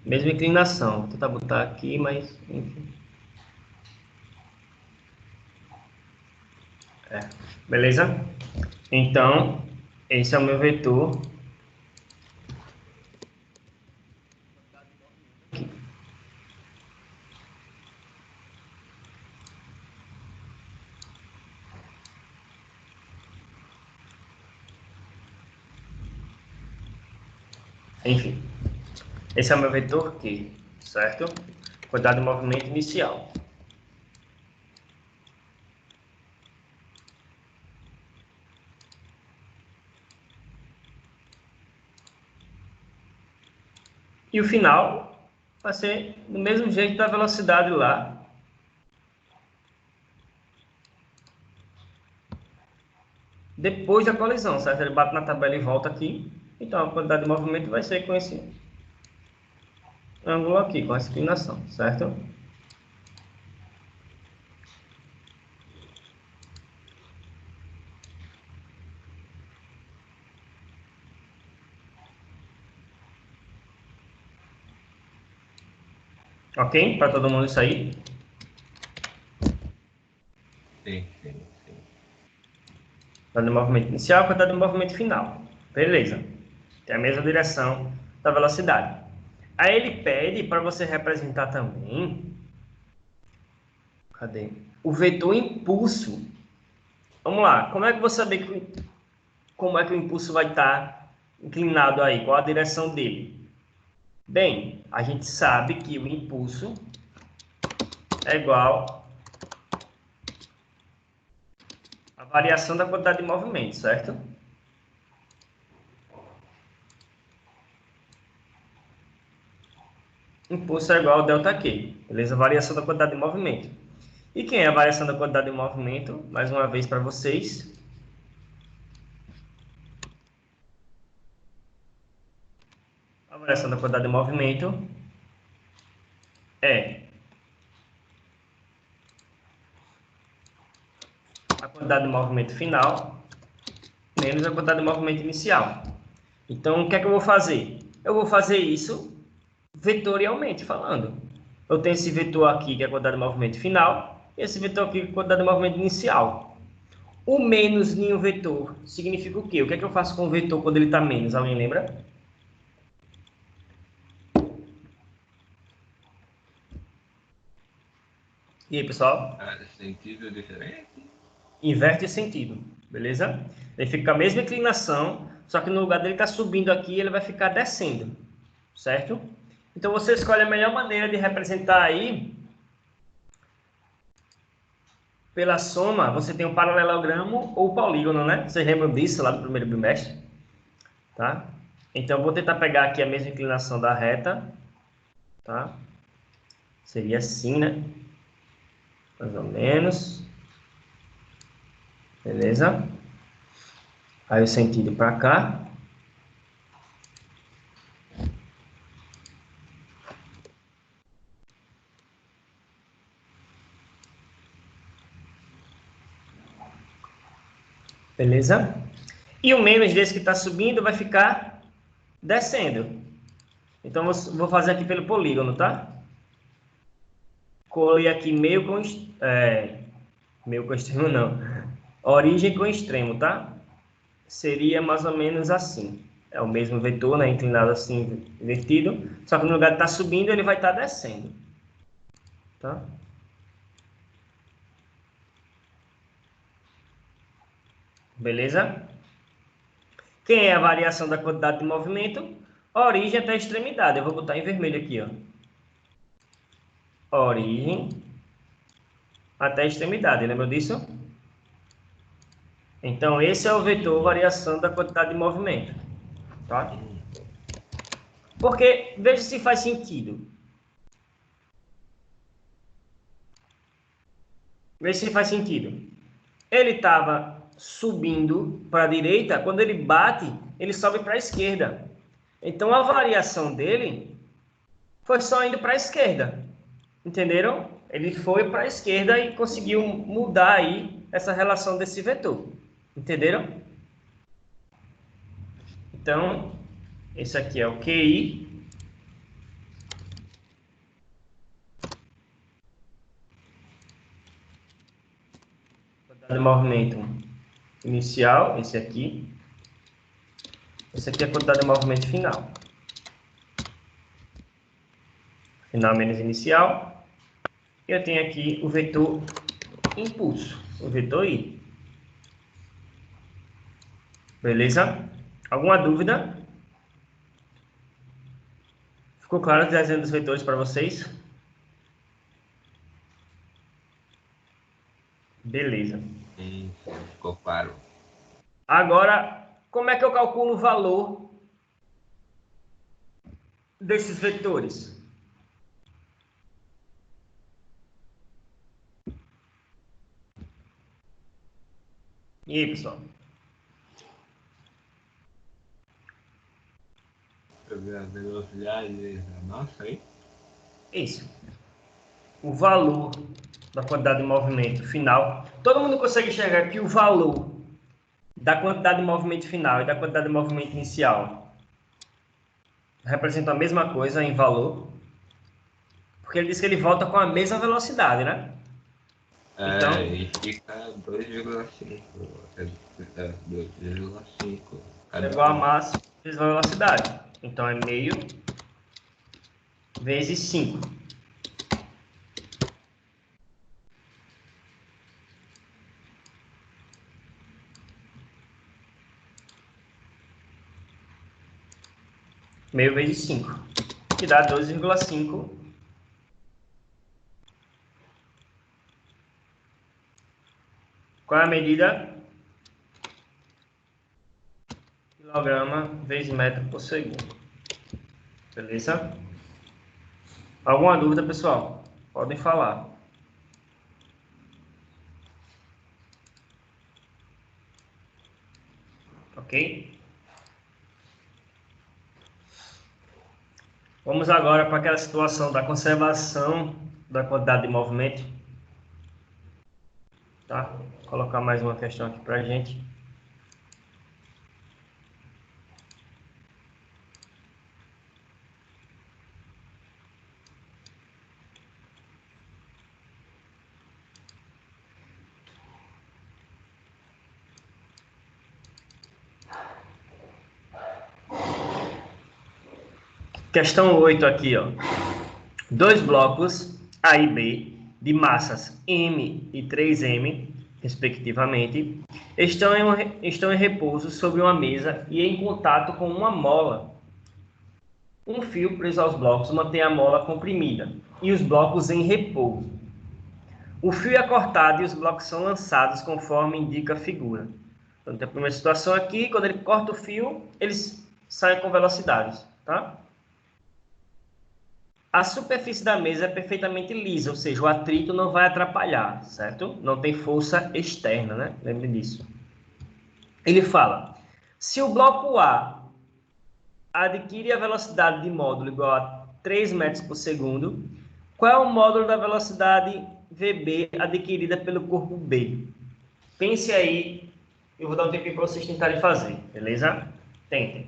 Mesma inclinação. Vou tentar botar aqui, mas enfim. Beleza? Então, esse é o meu vetor. Enfim, esse é o meu vetor Q, certo? Quantidade de movimento inicial. E o final vai ser do mesmo jeito da velocidade lá. Depois da colisão, certo? Ele bate na tabela e volta aqui. Então a quantidade de movimento vai ser com esse ângulo aqui, com essa inclinação, certo? Ok? Para todo mundo isso aí? Sim, sim, sim. Quantidade de movimento inicial, quantidade de movimento final. Beleza. Tem a mesma direção da velocidade. Aí ele pede para você representar também. Cadê? O vetor impulso. Vamos lá. Como é que eu vou saber como é que o impulso vai estar inclinado aí? Qual a direção dele? Bem, a gente sabe que o impulso é igual à variação da quantidade de movimento, certo? impulso é igual a ΔQ, beleza? Variação da quantidade de movimento. E quem é a variação da quantidade de movimento? Mais uma vez para vocês. A variação da quantidade de movimento é a quantidade de movimento final menos a quantidade de movimento inicial. Então, o que é que eu vou fazer? Eu vou fazer isso vetorialmente falando. Eu tenho esse vetor aqui, que é a quantidade de movimento final, e esse vetor aqui, que é a quantidade de movimento inicial. O menos em um vetor significa o quê? O que é que eu faço com o vetor quando ele está menos? Alguém lembra? E aí, pessoal? Sentido diferente? Inverte o sentido, beleza? Ele fica com a mesma inclinação, só que no lugar dele estar subindo aqui, ele vai ficar descendo, certo? Então, você escolhe a melhor maneira de representar aí. Pela soma, você tem o paralelogramo ou o polígono, né? Vocês lembram disso lá do primeiro bimestre? Tá? Então, eu vou tentar pegar aqui a mesma inclinação da reta, tá? Seria assim, né? Mais ou menos. Beleza? Aí o sentido para cá. Beleza? E o menos desse que está subindo vai ficar descendo. Então, vou fazer aqui pelo polígono, tá? Colei aqui meio com extremo, não. Origem com extremo, tá? Seria mais ou menos assim. É o mesmo vetor, né? Inclinado assim, invertido. Só que no lugar de estar subindo, ele vai estar descendo. Tá? Beleza? Quem é a variação da quantidade de movimento? Origem até a extremidade. Eu vou botar em vermelho aqui, ó. Origem até a extremidade. Lembra disso? Então, esse é o vetor variação da quantidade de movimento. Tá? Porque, veja se faz sentido. Veja se faz sentido. Ele estava subindo para a direita, quando ele bate, ele sobe para a esquerda. Então, a variação dele foi só indo para a esquerda. Entenderam? Ele foi para a esquerda e conseguiu mudar aí essa relação desse vetor. Entenderam? Então, esse aqui é o QI. De movimento inicial, esse aqui. Esse aqui é a quantidade de movimento final. Final menos inicial. Eu tenho aqui o vetor impulso, o vetor I. Beleza? Alguma dúvida? Ficou claro o desenho dos vetores para vocês? Beleza. Ficou claro. Agora, como é que eu calculo o valor desses vetores? E aí, pessoal? Deixa eu ver a velocidade da massa aí. Isso. O valor da quantidade de movimento final. Todo mundo consegue enxergar que o valor da quantidade de movimento final e da quantidade de movimento inicial representam a mesma coisa em valor? Porque ele diz que ele volta com a mesma velocidade, né? Então, E fica 2,5. 2,5. é igual a massa vezes a velocidade. Então, é meio vezes 5. Meio vezes 5. Que dá 12,5. Qual é a medida? Quilograma vezes metro por segundo. Beleza? Alguma dúvida, pessoal? Podem falar. Ok? Vamos agora para aquela situação da conservação da quantidade de movimento. Tá? Vou colocar mais uma questão aqui para a gente. Questão 8 aqui, ó. Dois blocos A e B de massas M e 3M, respectivamente, estão em repouso sobre uma mesa e em contato com uma mola. Um fio preso aos blocos mantém a mola comprimida e os blocos em repouso. O fio é cortado e os blocos são lançados conforme indica a figura. Então, tem a primeira situação aqui, quando ele corta o fio, eles saem com velocidades, tá? A superfície da mesa é perfeitamente lisa, ou seja, o atrito não vai atrapalhar, certo? Não tem força externa, né? Lembre disso. Ele fala, se o bloco A adquire a velocidade de módulo igual a 3 metros por segundo, qual é o módulo da velocidade VB adquirida pelo corpo B? Pense aí, eu vou dar um tempinho para vocês tentarem fazer, beleza? Tentem.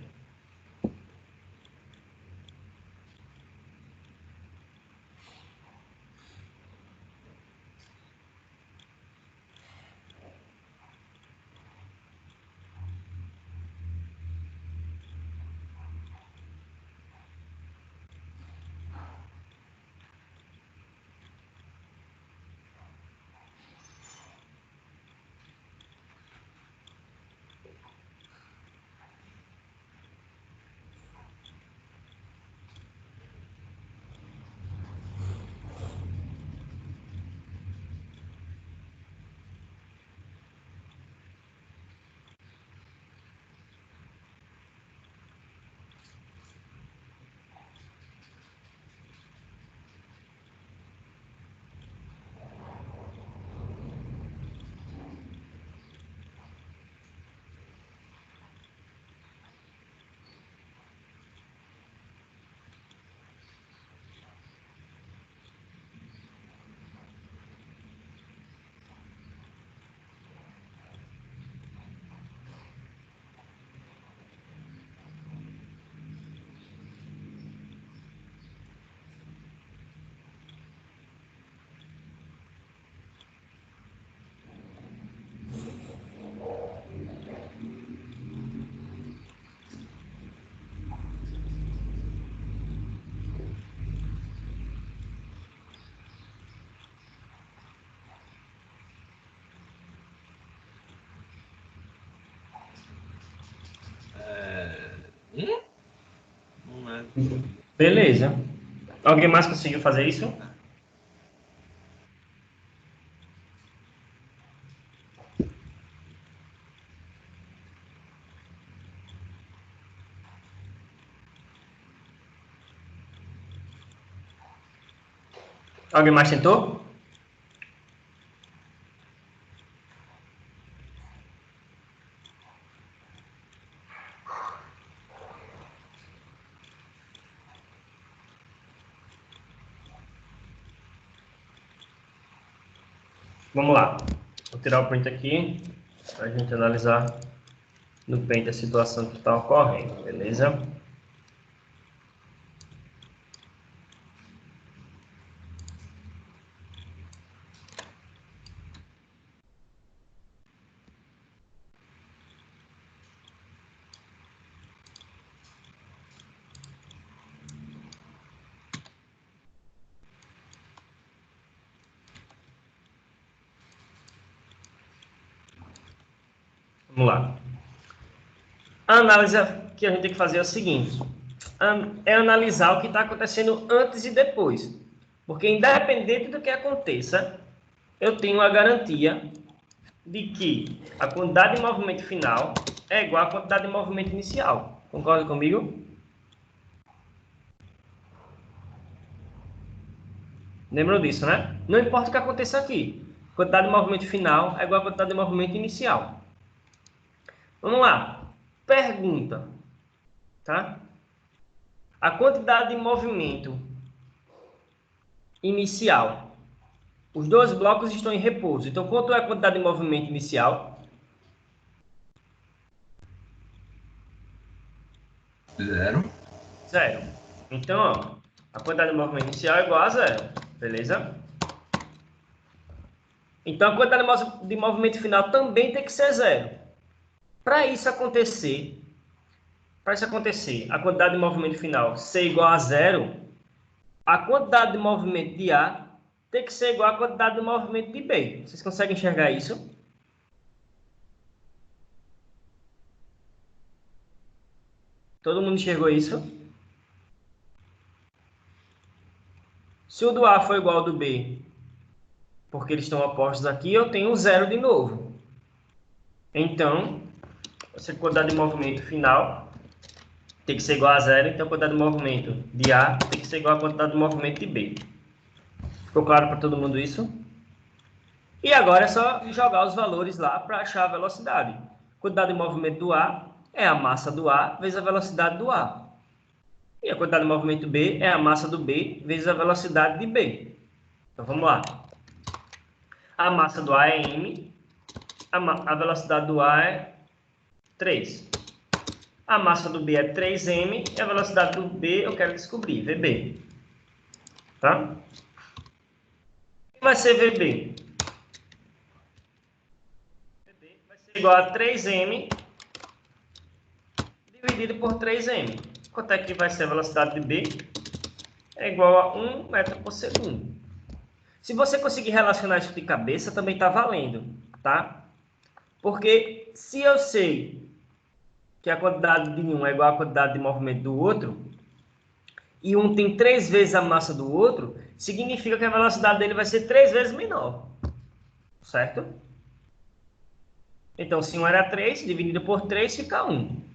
Beleza. Alguém mais conseguiu fazer isso? Alguém mais tentou? Vamos lá. Vou tirar o print aqui para a gente analisar no Paint a situação que está ocorrendo, beleza? Vamos lá. A análise que a gente tem que fazer é o seguinte: é analisar o que está acontecendo antes e depois. Porque independente do que aconteça, eu tenho a garantia de que a quantidade de movimento final é igual à quantidade de movimento inicial. Concorda comigo? Lembram disso, né? Não importa o que aconteça aqui. A quantidade de movimento final é igual à quantidade de movimento inicial. Vamos lá. Pergunta. Tá? A quantidade de movimento inicial. Os dois blocos estão em repouso. Então, quanto é a quantidade de movimento inicial? 0. 0. Então, ó, a quantidade de movimento inicial é igual a 0. Beleza? Então, a quantidade de movimento final também tem que ser 0. Para isso acontecer, a quantidade de movimento final ser igual a 0, a quantidade de movimento de A tem que ser igual à quantidade de movimento de B. Vocês conseguem enxergar isso? Todo mundo enxergou isso? Se o do A for igual ao do B, porque eles estão opostos aqui, eu tenho 0 de novo. Então, essa quantidade de movimento final tem que ser igual a 0, então a quantidade de movimento de A tem que ser igual à quantidade de movimento de B. Ficou claro para todo mundo isso? E agora é só jogar os valores lá para achar a velocidade. A quantidade de movimento do A é a massa do A vezes a velocidade do A. E a quantidade de movimento B é a massa do B vezes a velocidade de B. Então vamos lá. A massa do A é m, a velocidade do A é 3. A massa do B é 3m e a velocidade do B eu quero descobrir, VB. Tá? O que vai ser VB? VB vai ser igual a 3m dividido por 3m. Quanto é que vai ser a velocidade de B? É igual a 1 metro por segundo. Se você conseguir relacionar isso de cabeça, também está valendo, tá? Porque se eu sei que a quantidade de um é igual à quantidade de movimento do outro, e um tem 3 vezes a massa do outro, significa que a velocidade dele vai ser 3 vezes menor. Certo? Então, se 1 era 3, dividido por 3, fica 1.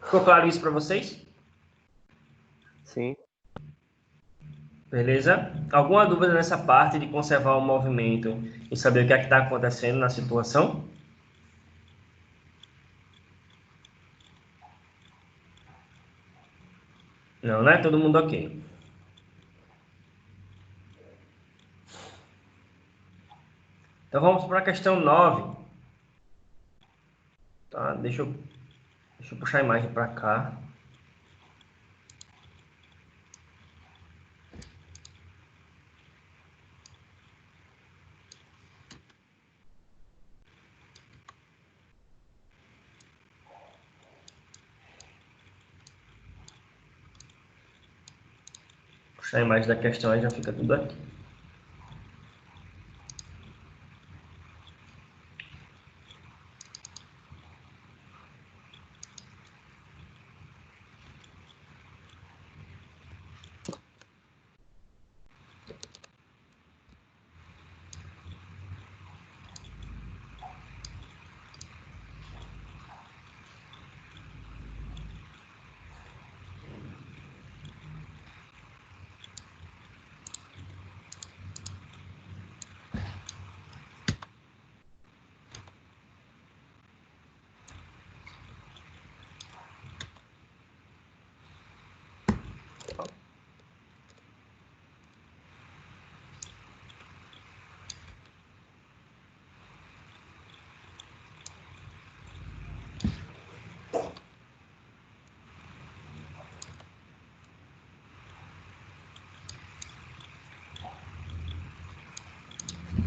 Ficou claro isso para vocês? Sim. Beleza? Alguma dúvida nessa parte de conservar o movimento e saber o que é que está acontecendo na situação? Não, né? Todo mundo ok. Então vamos para a questão 9. Tá, deixa eu puxar a imagem para cá. Puxar a imagem da questão aí já fica tudo aqui.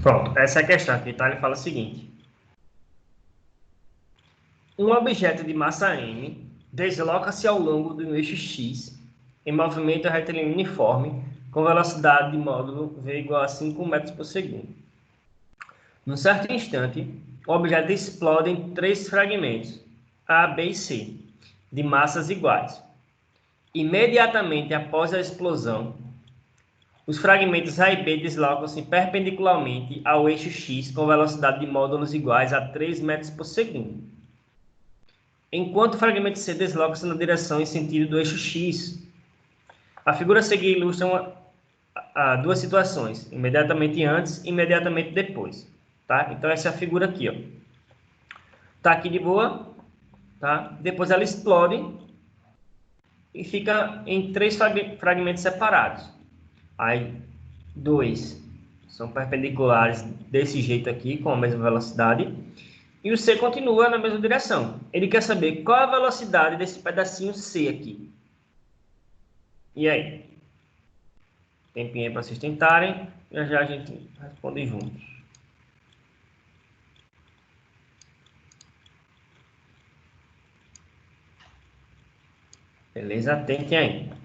Pronto, essa é a questão aqui, tá? Ele fala o seguinte. Um objeto de massa m desloca-se ao longo do eixo x em movimento retilíneo uniforme com velocidade de módulo v igual a 5 metros por segundo. Num certo instante, o objeto explode em 3 fragmentos, A, B e C, de massas iguais. Imediatamente após a explosão, os fragmentos A e B deslocam-se perpendicularmente ao eixo x com velocidade de módulos iguais a 3 metros por segundo. Enquanto o fragmento C desloca-se na direção em sentido do eixo x. A figura a seguir ilustra duas situações, imediatamente antes e imediatamente depois, tá? Então essa é a figura aqui, ó. Tá aqui de boa, tá? Depois ela explode e fica em três fragmentos separados. Aí, dois são perpendiculares desse jeito aqui, com a mesma velocidade, e o C continua na mesma direção. Ele quer saber qual a velocidade desse pedacinho C aqui. E aí? Tempinho aí para vocês tentarem, já já a gente responde juntos. Beleza? Tentem aí.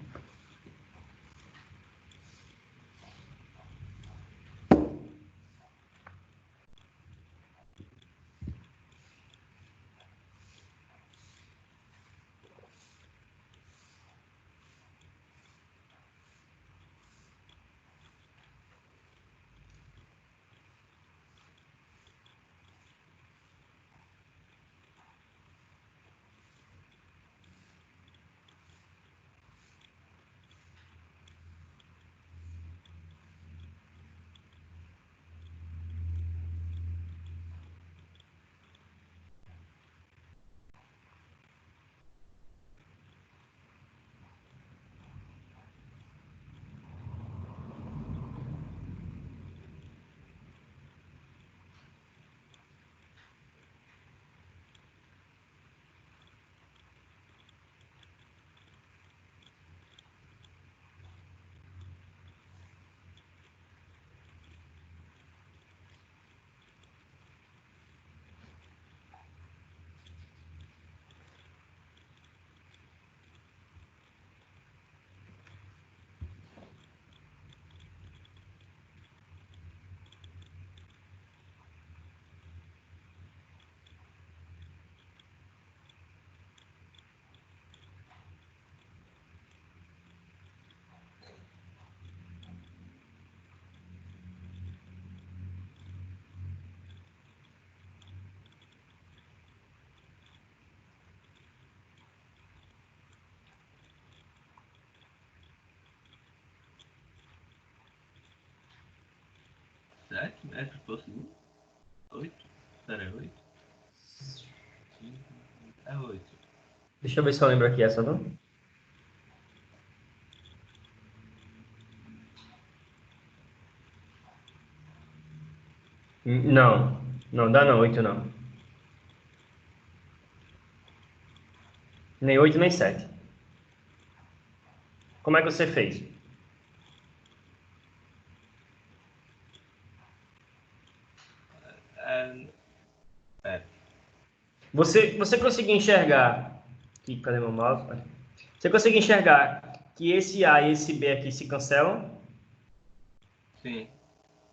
Sete metros por segundo? 8? Será 8? 5, é 8. Deixa eu ver se eu lembro aqui essa, não? Não, não dá não, 8 não. Nem 8 nem 7. Como é que você fez? É. Você conseguiu enxergar aqui, cadê meu mouse? Você conseguiu enxergar que esse A e esse B aqui se cancelam? Sim.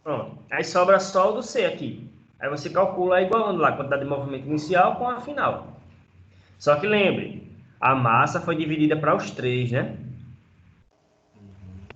Pronto. Aí sobra só o do C aqui. Aí você calcula igualando lá a quantidade de movimento inicial com a final. Só que lembre, a massa foi dividida para os três, né? Uhum.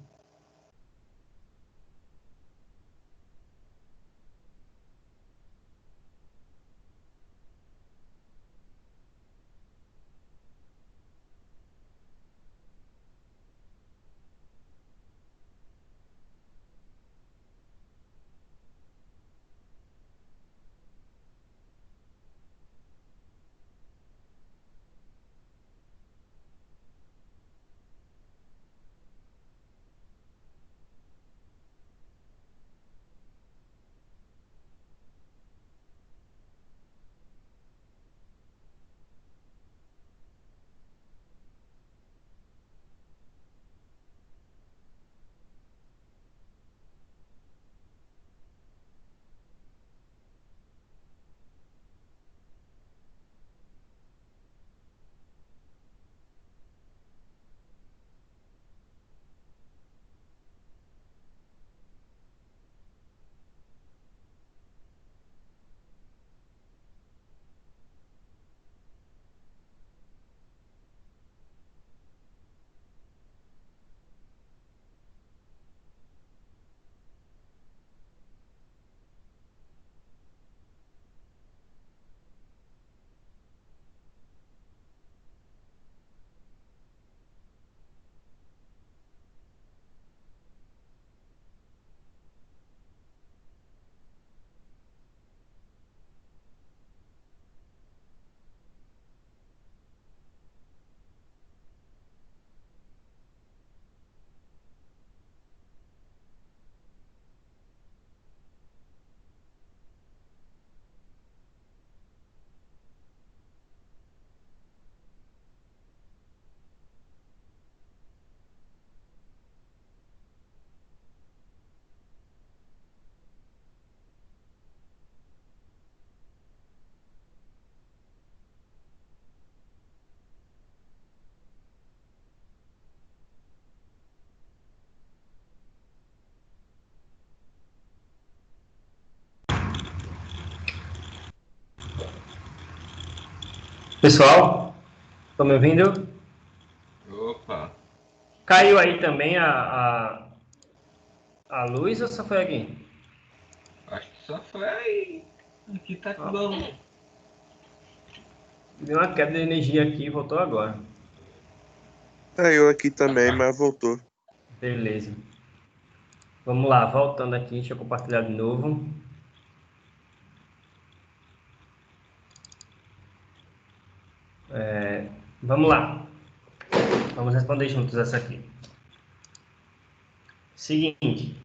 Pessoal, estão me ouvindo? Opa, Caiu aí também a luz ou só foi aqui? acho que só foi aí. Aqui tá bom. Deu uma queda de energia aqui e voltou agora. Eu aqui também, mas voltou. Beleza. Vamos lá, voltando aqui, deixa eu compartilhar de novo. Vamos lá. Vamos responder juntos essa aqui. Seguinte.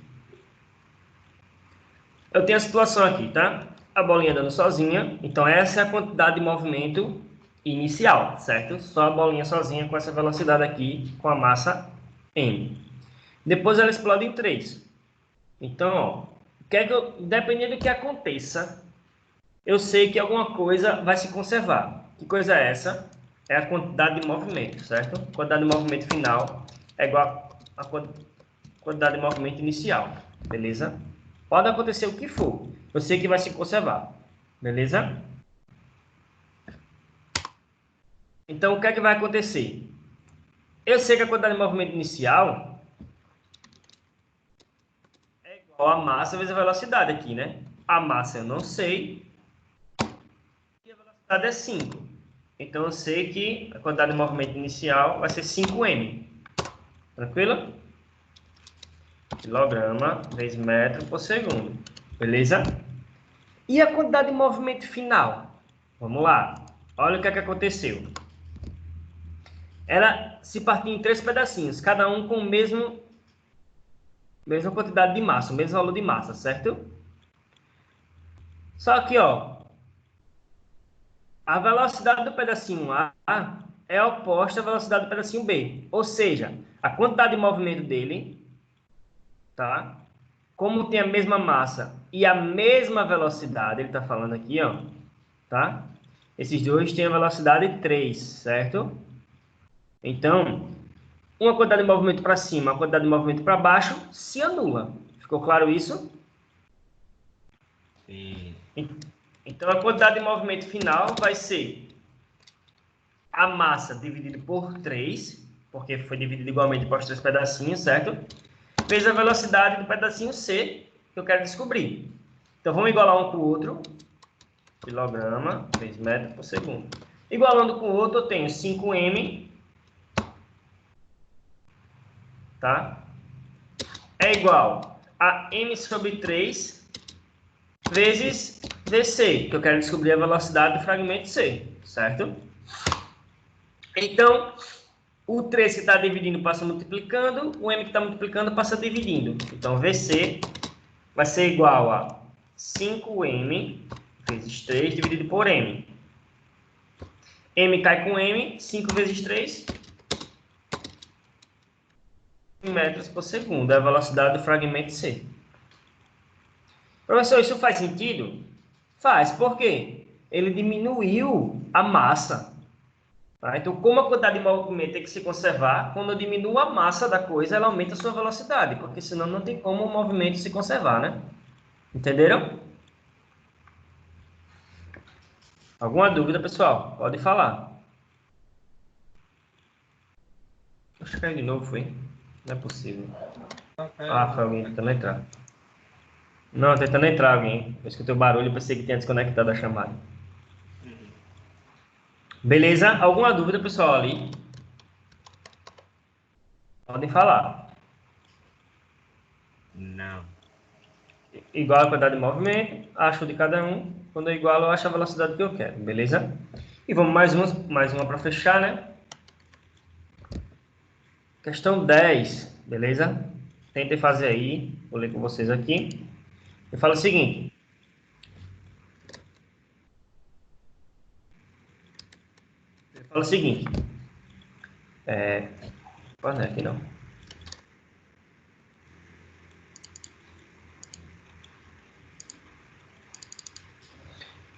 Eu tenho a situação aqui, tá? A bolinha andando sozinha. Então, essa é a quantidade de movimento inicial, certo? Só a bolinha sozinha com essa velocidade aqui, com a massa m. Depois ela explode em 3. Então, ó, dependendo do que aconteça, eu sei que alguma coisa vai se conservar. Que coisa é essa? É a quantidade de movimento, certo? A quantidade de movimento final é igual a quantidade de movimento inicial, beleza? Pode acontecer o que for, eu sei que vai se conservar, beleza? Então, o que é que vai acontecer? Eu sei que a quantidade de movimento inicial é igual a massa vezes a velocidade aqui, né? A massa eu não sei e a velocidade é 5. Então, eu sei que a quantidade de movimento inicial vai ser 5m. Tranquilo? Quilograma vezes metro por segundo. Beleza? E a quantidade de movimento final? Vamos lá. Olha o que é que aconteceu. Ela se partiu em 3 pedacinhos, cada um com o mesma quantidade de massa, o mesmo valor de massa, certo? Só que, ó, a velocidade do pedacinho A é oposta à velocidade do pedacinho B. Ou seja, a quantidade de movimento dele, tá? Como tem a mesma massa e a mesma velocidade, ele está falando aqui, ó, tá? Esses dois têm a velocidade 3, certo? Então, uma quantidade de movimento para cima, uma quantidade de movimento para baixo, se anula. Ficou claro isso? Sim. Então, a quantidade de movimento final vai ser a massa dividido por 3, porque foi dividido igualmente para os 3 pedacinhos, certo? Vezes a velocidade do pedacinho C, que eu quero descobrir. Então, vamos igualar um com o outro. Quilograma vezes metro por segundo. Igualando com o outro, eu tenho 5m, tá? É igual a m sobre 3 vezes vc, que eu quero descobrir a velocidade do fragmento C, certo? Então, o 3 que está dividindo passa multiplicando, o m que está multiplicando passa dividindo. Então, vc vai ser igual a 5m vezes 3 dividido por m. M cai com m, 5 vezes 3 metros por segundo, é a velocidade do fragmento C. Professor, isso faz sentido? Faz, por quê? Ele diminuiu a massa. Tá? Então, como a quantidade de movimento tem que se conservar, quando eu diminuo a massa da coisa, ela aumenta a sua velocidade, porque senão não tem como o movimento se conservar, né? Entenderam? Alguma dúvida, pessoal? Pode falar. Acho que caiu de novo, foi? Não é possível. Ah, foi alguém tentando entrar. Não, tentando entrar alguém. Eu escutei o barulho e pensei que tinha desconectado a chamada. Beleza? Alguma dúvida, pessoal, ali? Podem falar. Não. Igual a quantidade de movimento, acho de cada um. Quando eu igualo, eu acho a velocidade que eu quero, beleza? E vamos mais uma para fechar, né? Questão 10, beleza? Tentem fazer aí, vou ler com vocês aqui. Eu falo o seguinte. Fala o seguinte. Não é aqui não.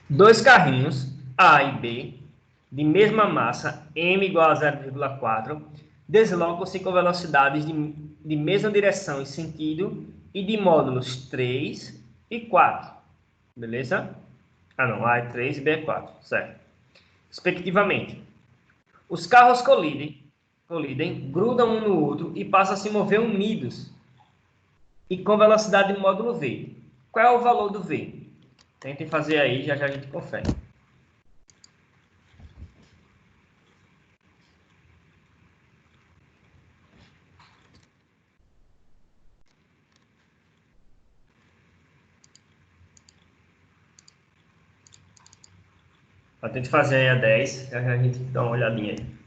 Dois carrinhos, A e B, de mesma massa, m igual a 0,4, deslocam-se com velocidades de mesma direção e sentido e de módulos 3 e 4. Beleza? Ah, não. A é 3 e B é 4. Certo. respectivamente. Os carros colidem, grudam um no outro e passam a se mover unidos e com velocidade no módulo V. Qual é o valor do V? Tentem fazer aí, já já a gente confere. Tente fazer aí a 10, já já a gente dá uma olhadinha aí.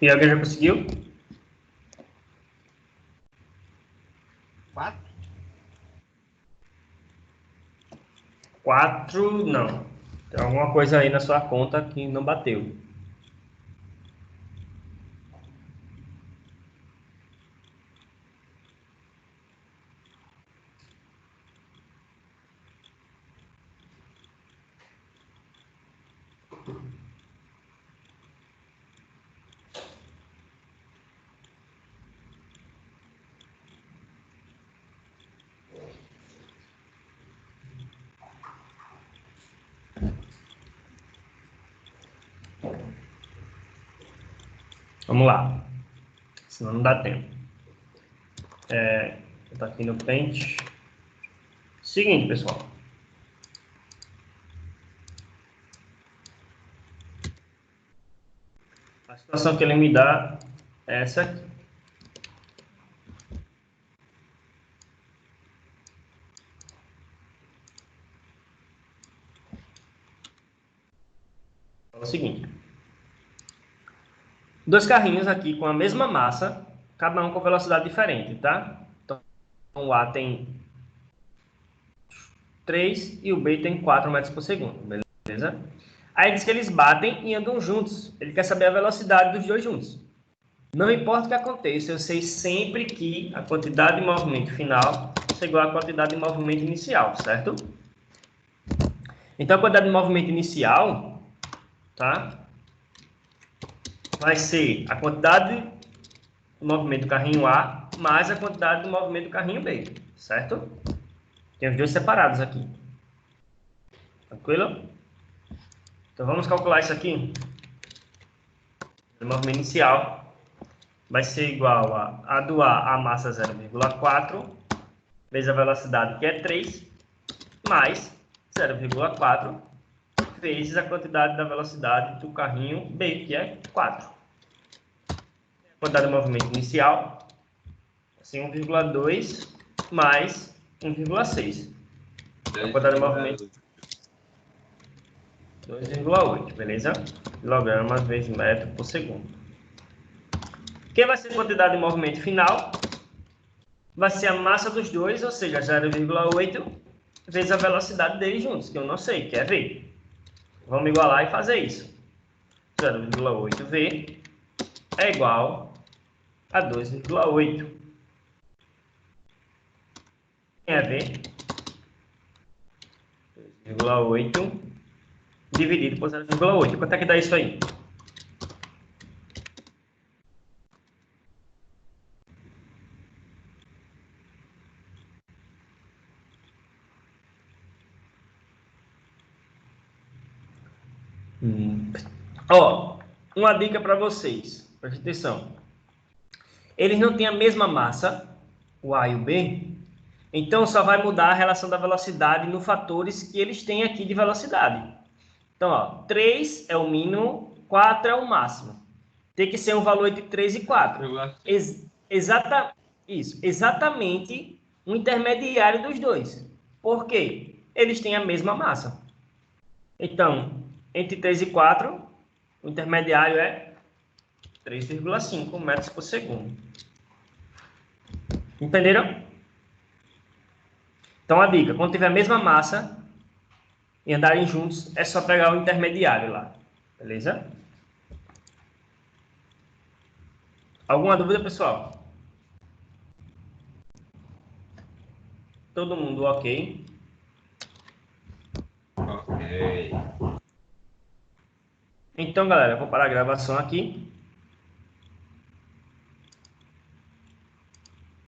E alguém já conseguiu? 4? 4, não. Tem alguma coisa aí na sua conta que não bateu. Vamos lá. Senão não dá tempo. Eu tô aqui no Paint. Seguinte, pessoal. A situação que ele me dá é essa aqui. É o seguinte. Dois carrinhos aqui com a mesma massa, cada um com velocidade diferente, tá? Então, o A tem 3 e o B tem 4 metros por segundo, beleza? Aí diz que eles batem e andam juntos. Ele quer saber a velocidade dos dois juntos. Não importa o que aconteça, eu sei sempre que a quantidade de movimento final é igual à quantidade de movimento inicial, certo? Então, a quantidade de movimento inicial, tá? Vai ser a quantidade de movimento do carrinho A mais a quantidade de movimento do carrinho B, certo? Tem os dois separados aqui. Tranquilo? Então, vamos calcular isso aqui. O movimento inicial vai ser igual a do A massa 0,4, vezes a velocidade, que é 3, mais 0,4, vezes a quantidade da velocidade do carrinho B, que é 4. A quantidade de movimento inicial, assim, 1,2 mais 1,6. A quantidade de movimento... 2,8, beleza? Quilogramas vezes metro por segundo. Quem vai ser a quantidade de movimento final? Vai ser a massa dos dois, ou seja, 0,8 vezes a velocidade deles juntos, que eu não sei, quer ver? Vamos igualar e fazer isso. 0,8V é igual a 2,8. Quer ver? 2,8 dividido por 0,8. Quanto é que dá isso aí? Ó, uma dica para vocês. Preste atenção. Eles não têm a mesma massa, o A e o B, então só vai mudar a relação da velocidade nos fatores que eles têm aqui de velocidade. Então, ó, 3 é o mínimo, 4 é o máximo. Tem que ser um valor entre 3 e 4. Exatamente um intermediário dos dois. Por quê? Eles têm a mesma massa. Então, entre 3 e 4, o intermediário é 3,5 metros por segundo. Entenderam? Então, a dica, quando tiver a mesma massa e andarem juntos, é só pegar o intermediário lá. Beleza? Alguma dúvida, pessoal? Todo mundo ok? Ok. Então, galera, eu vou parar a gravação aqui.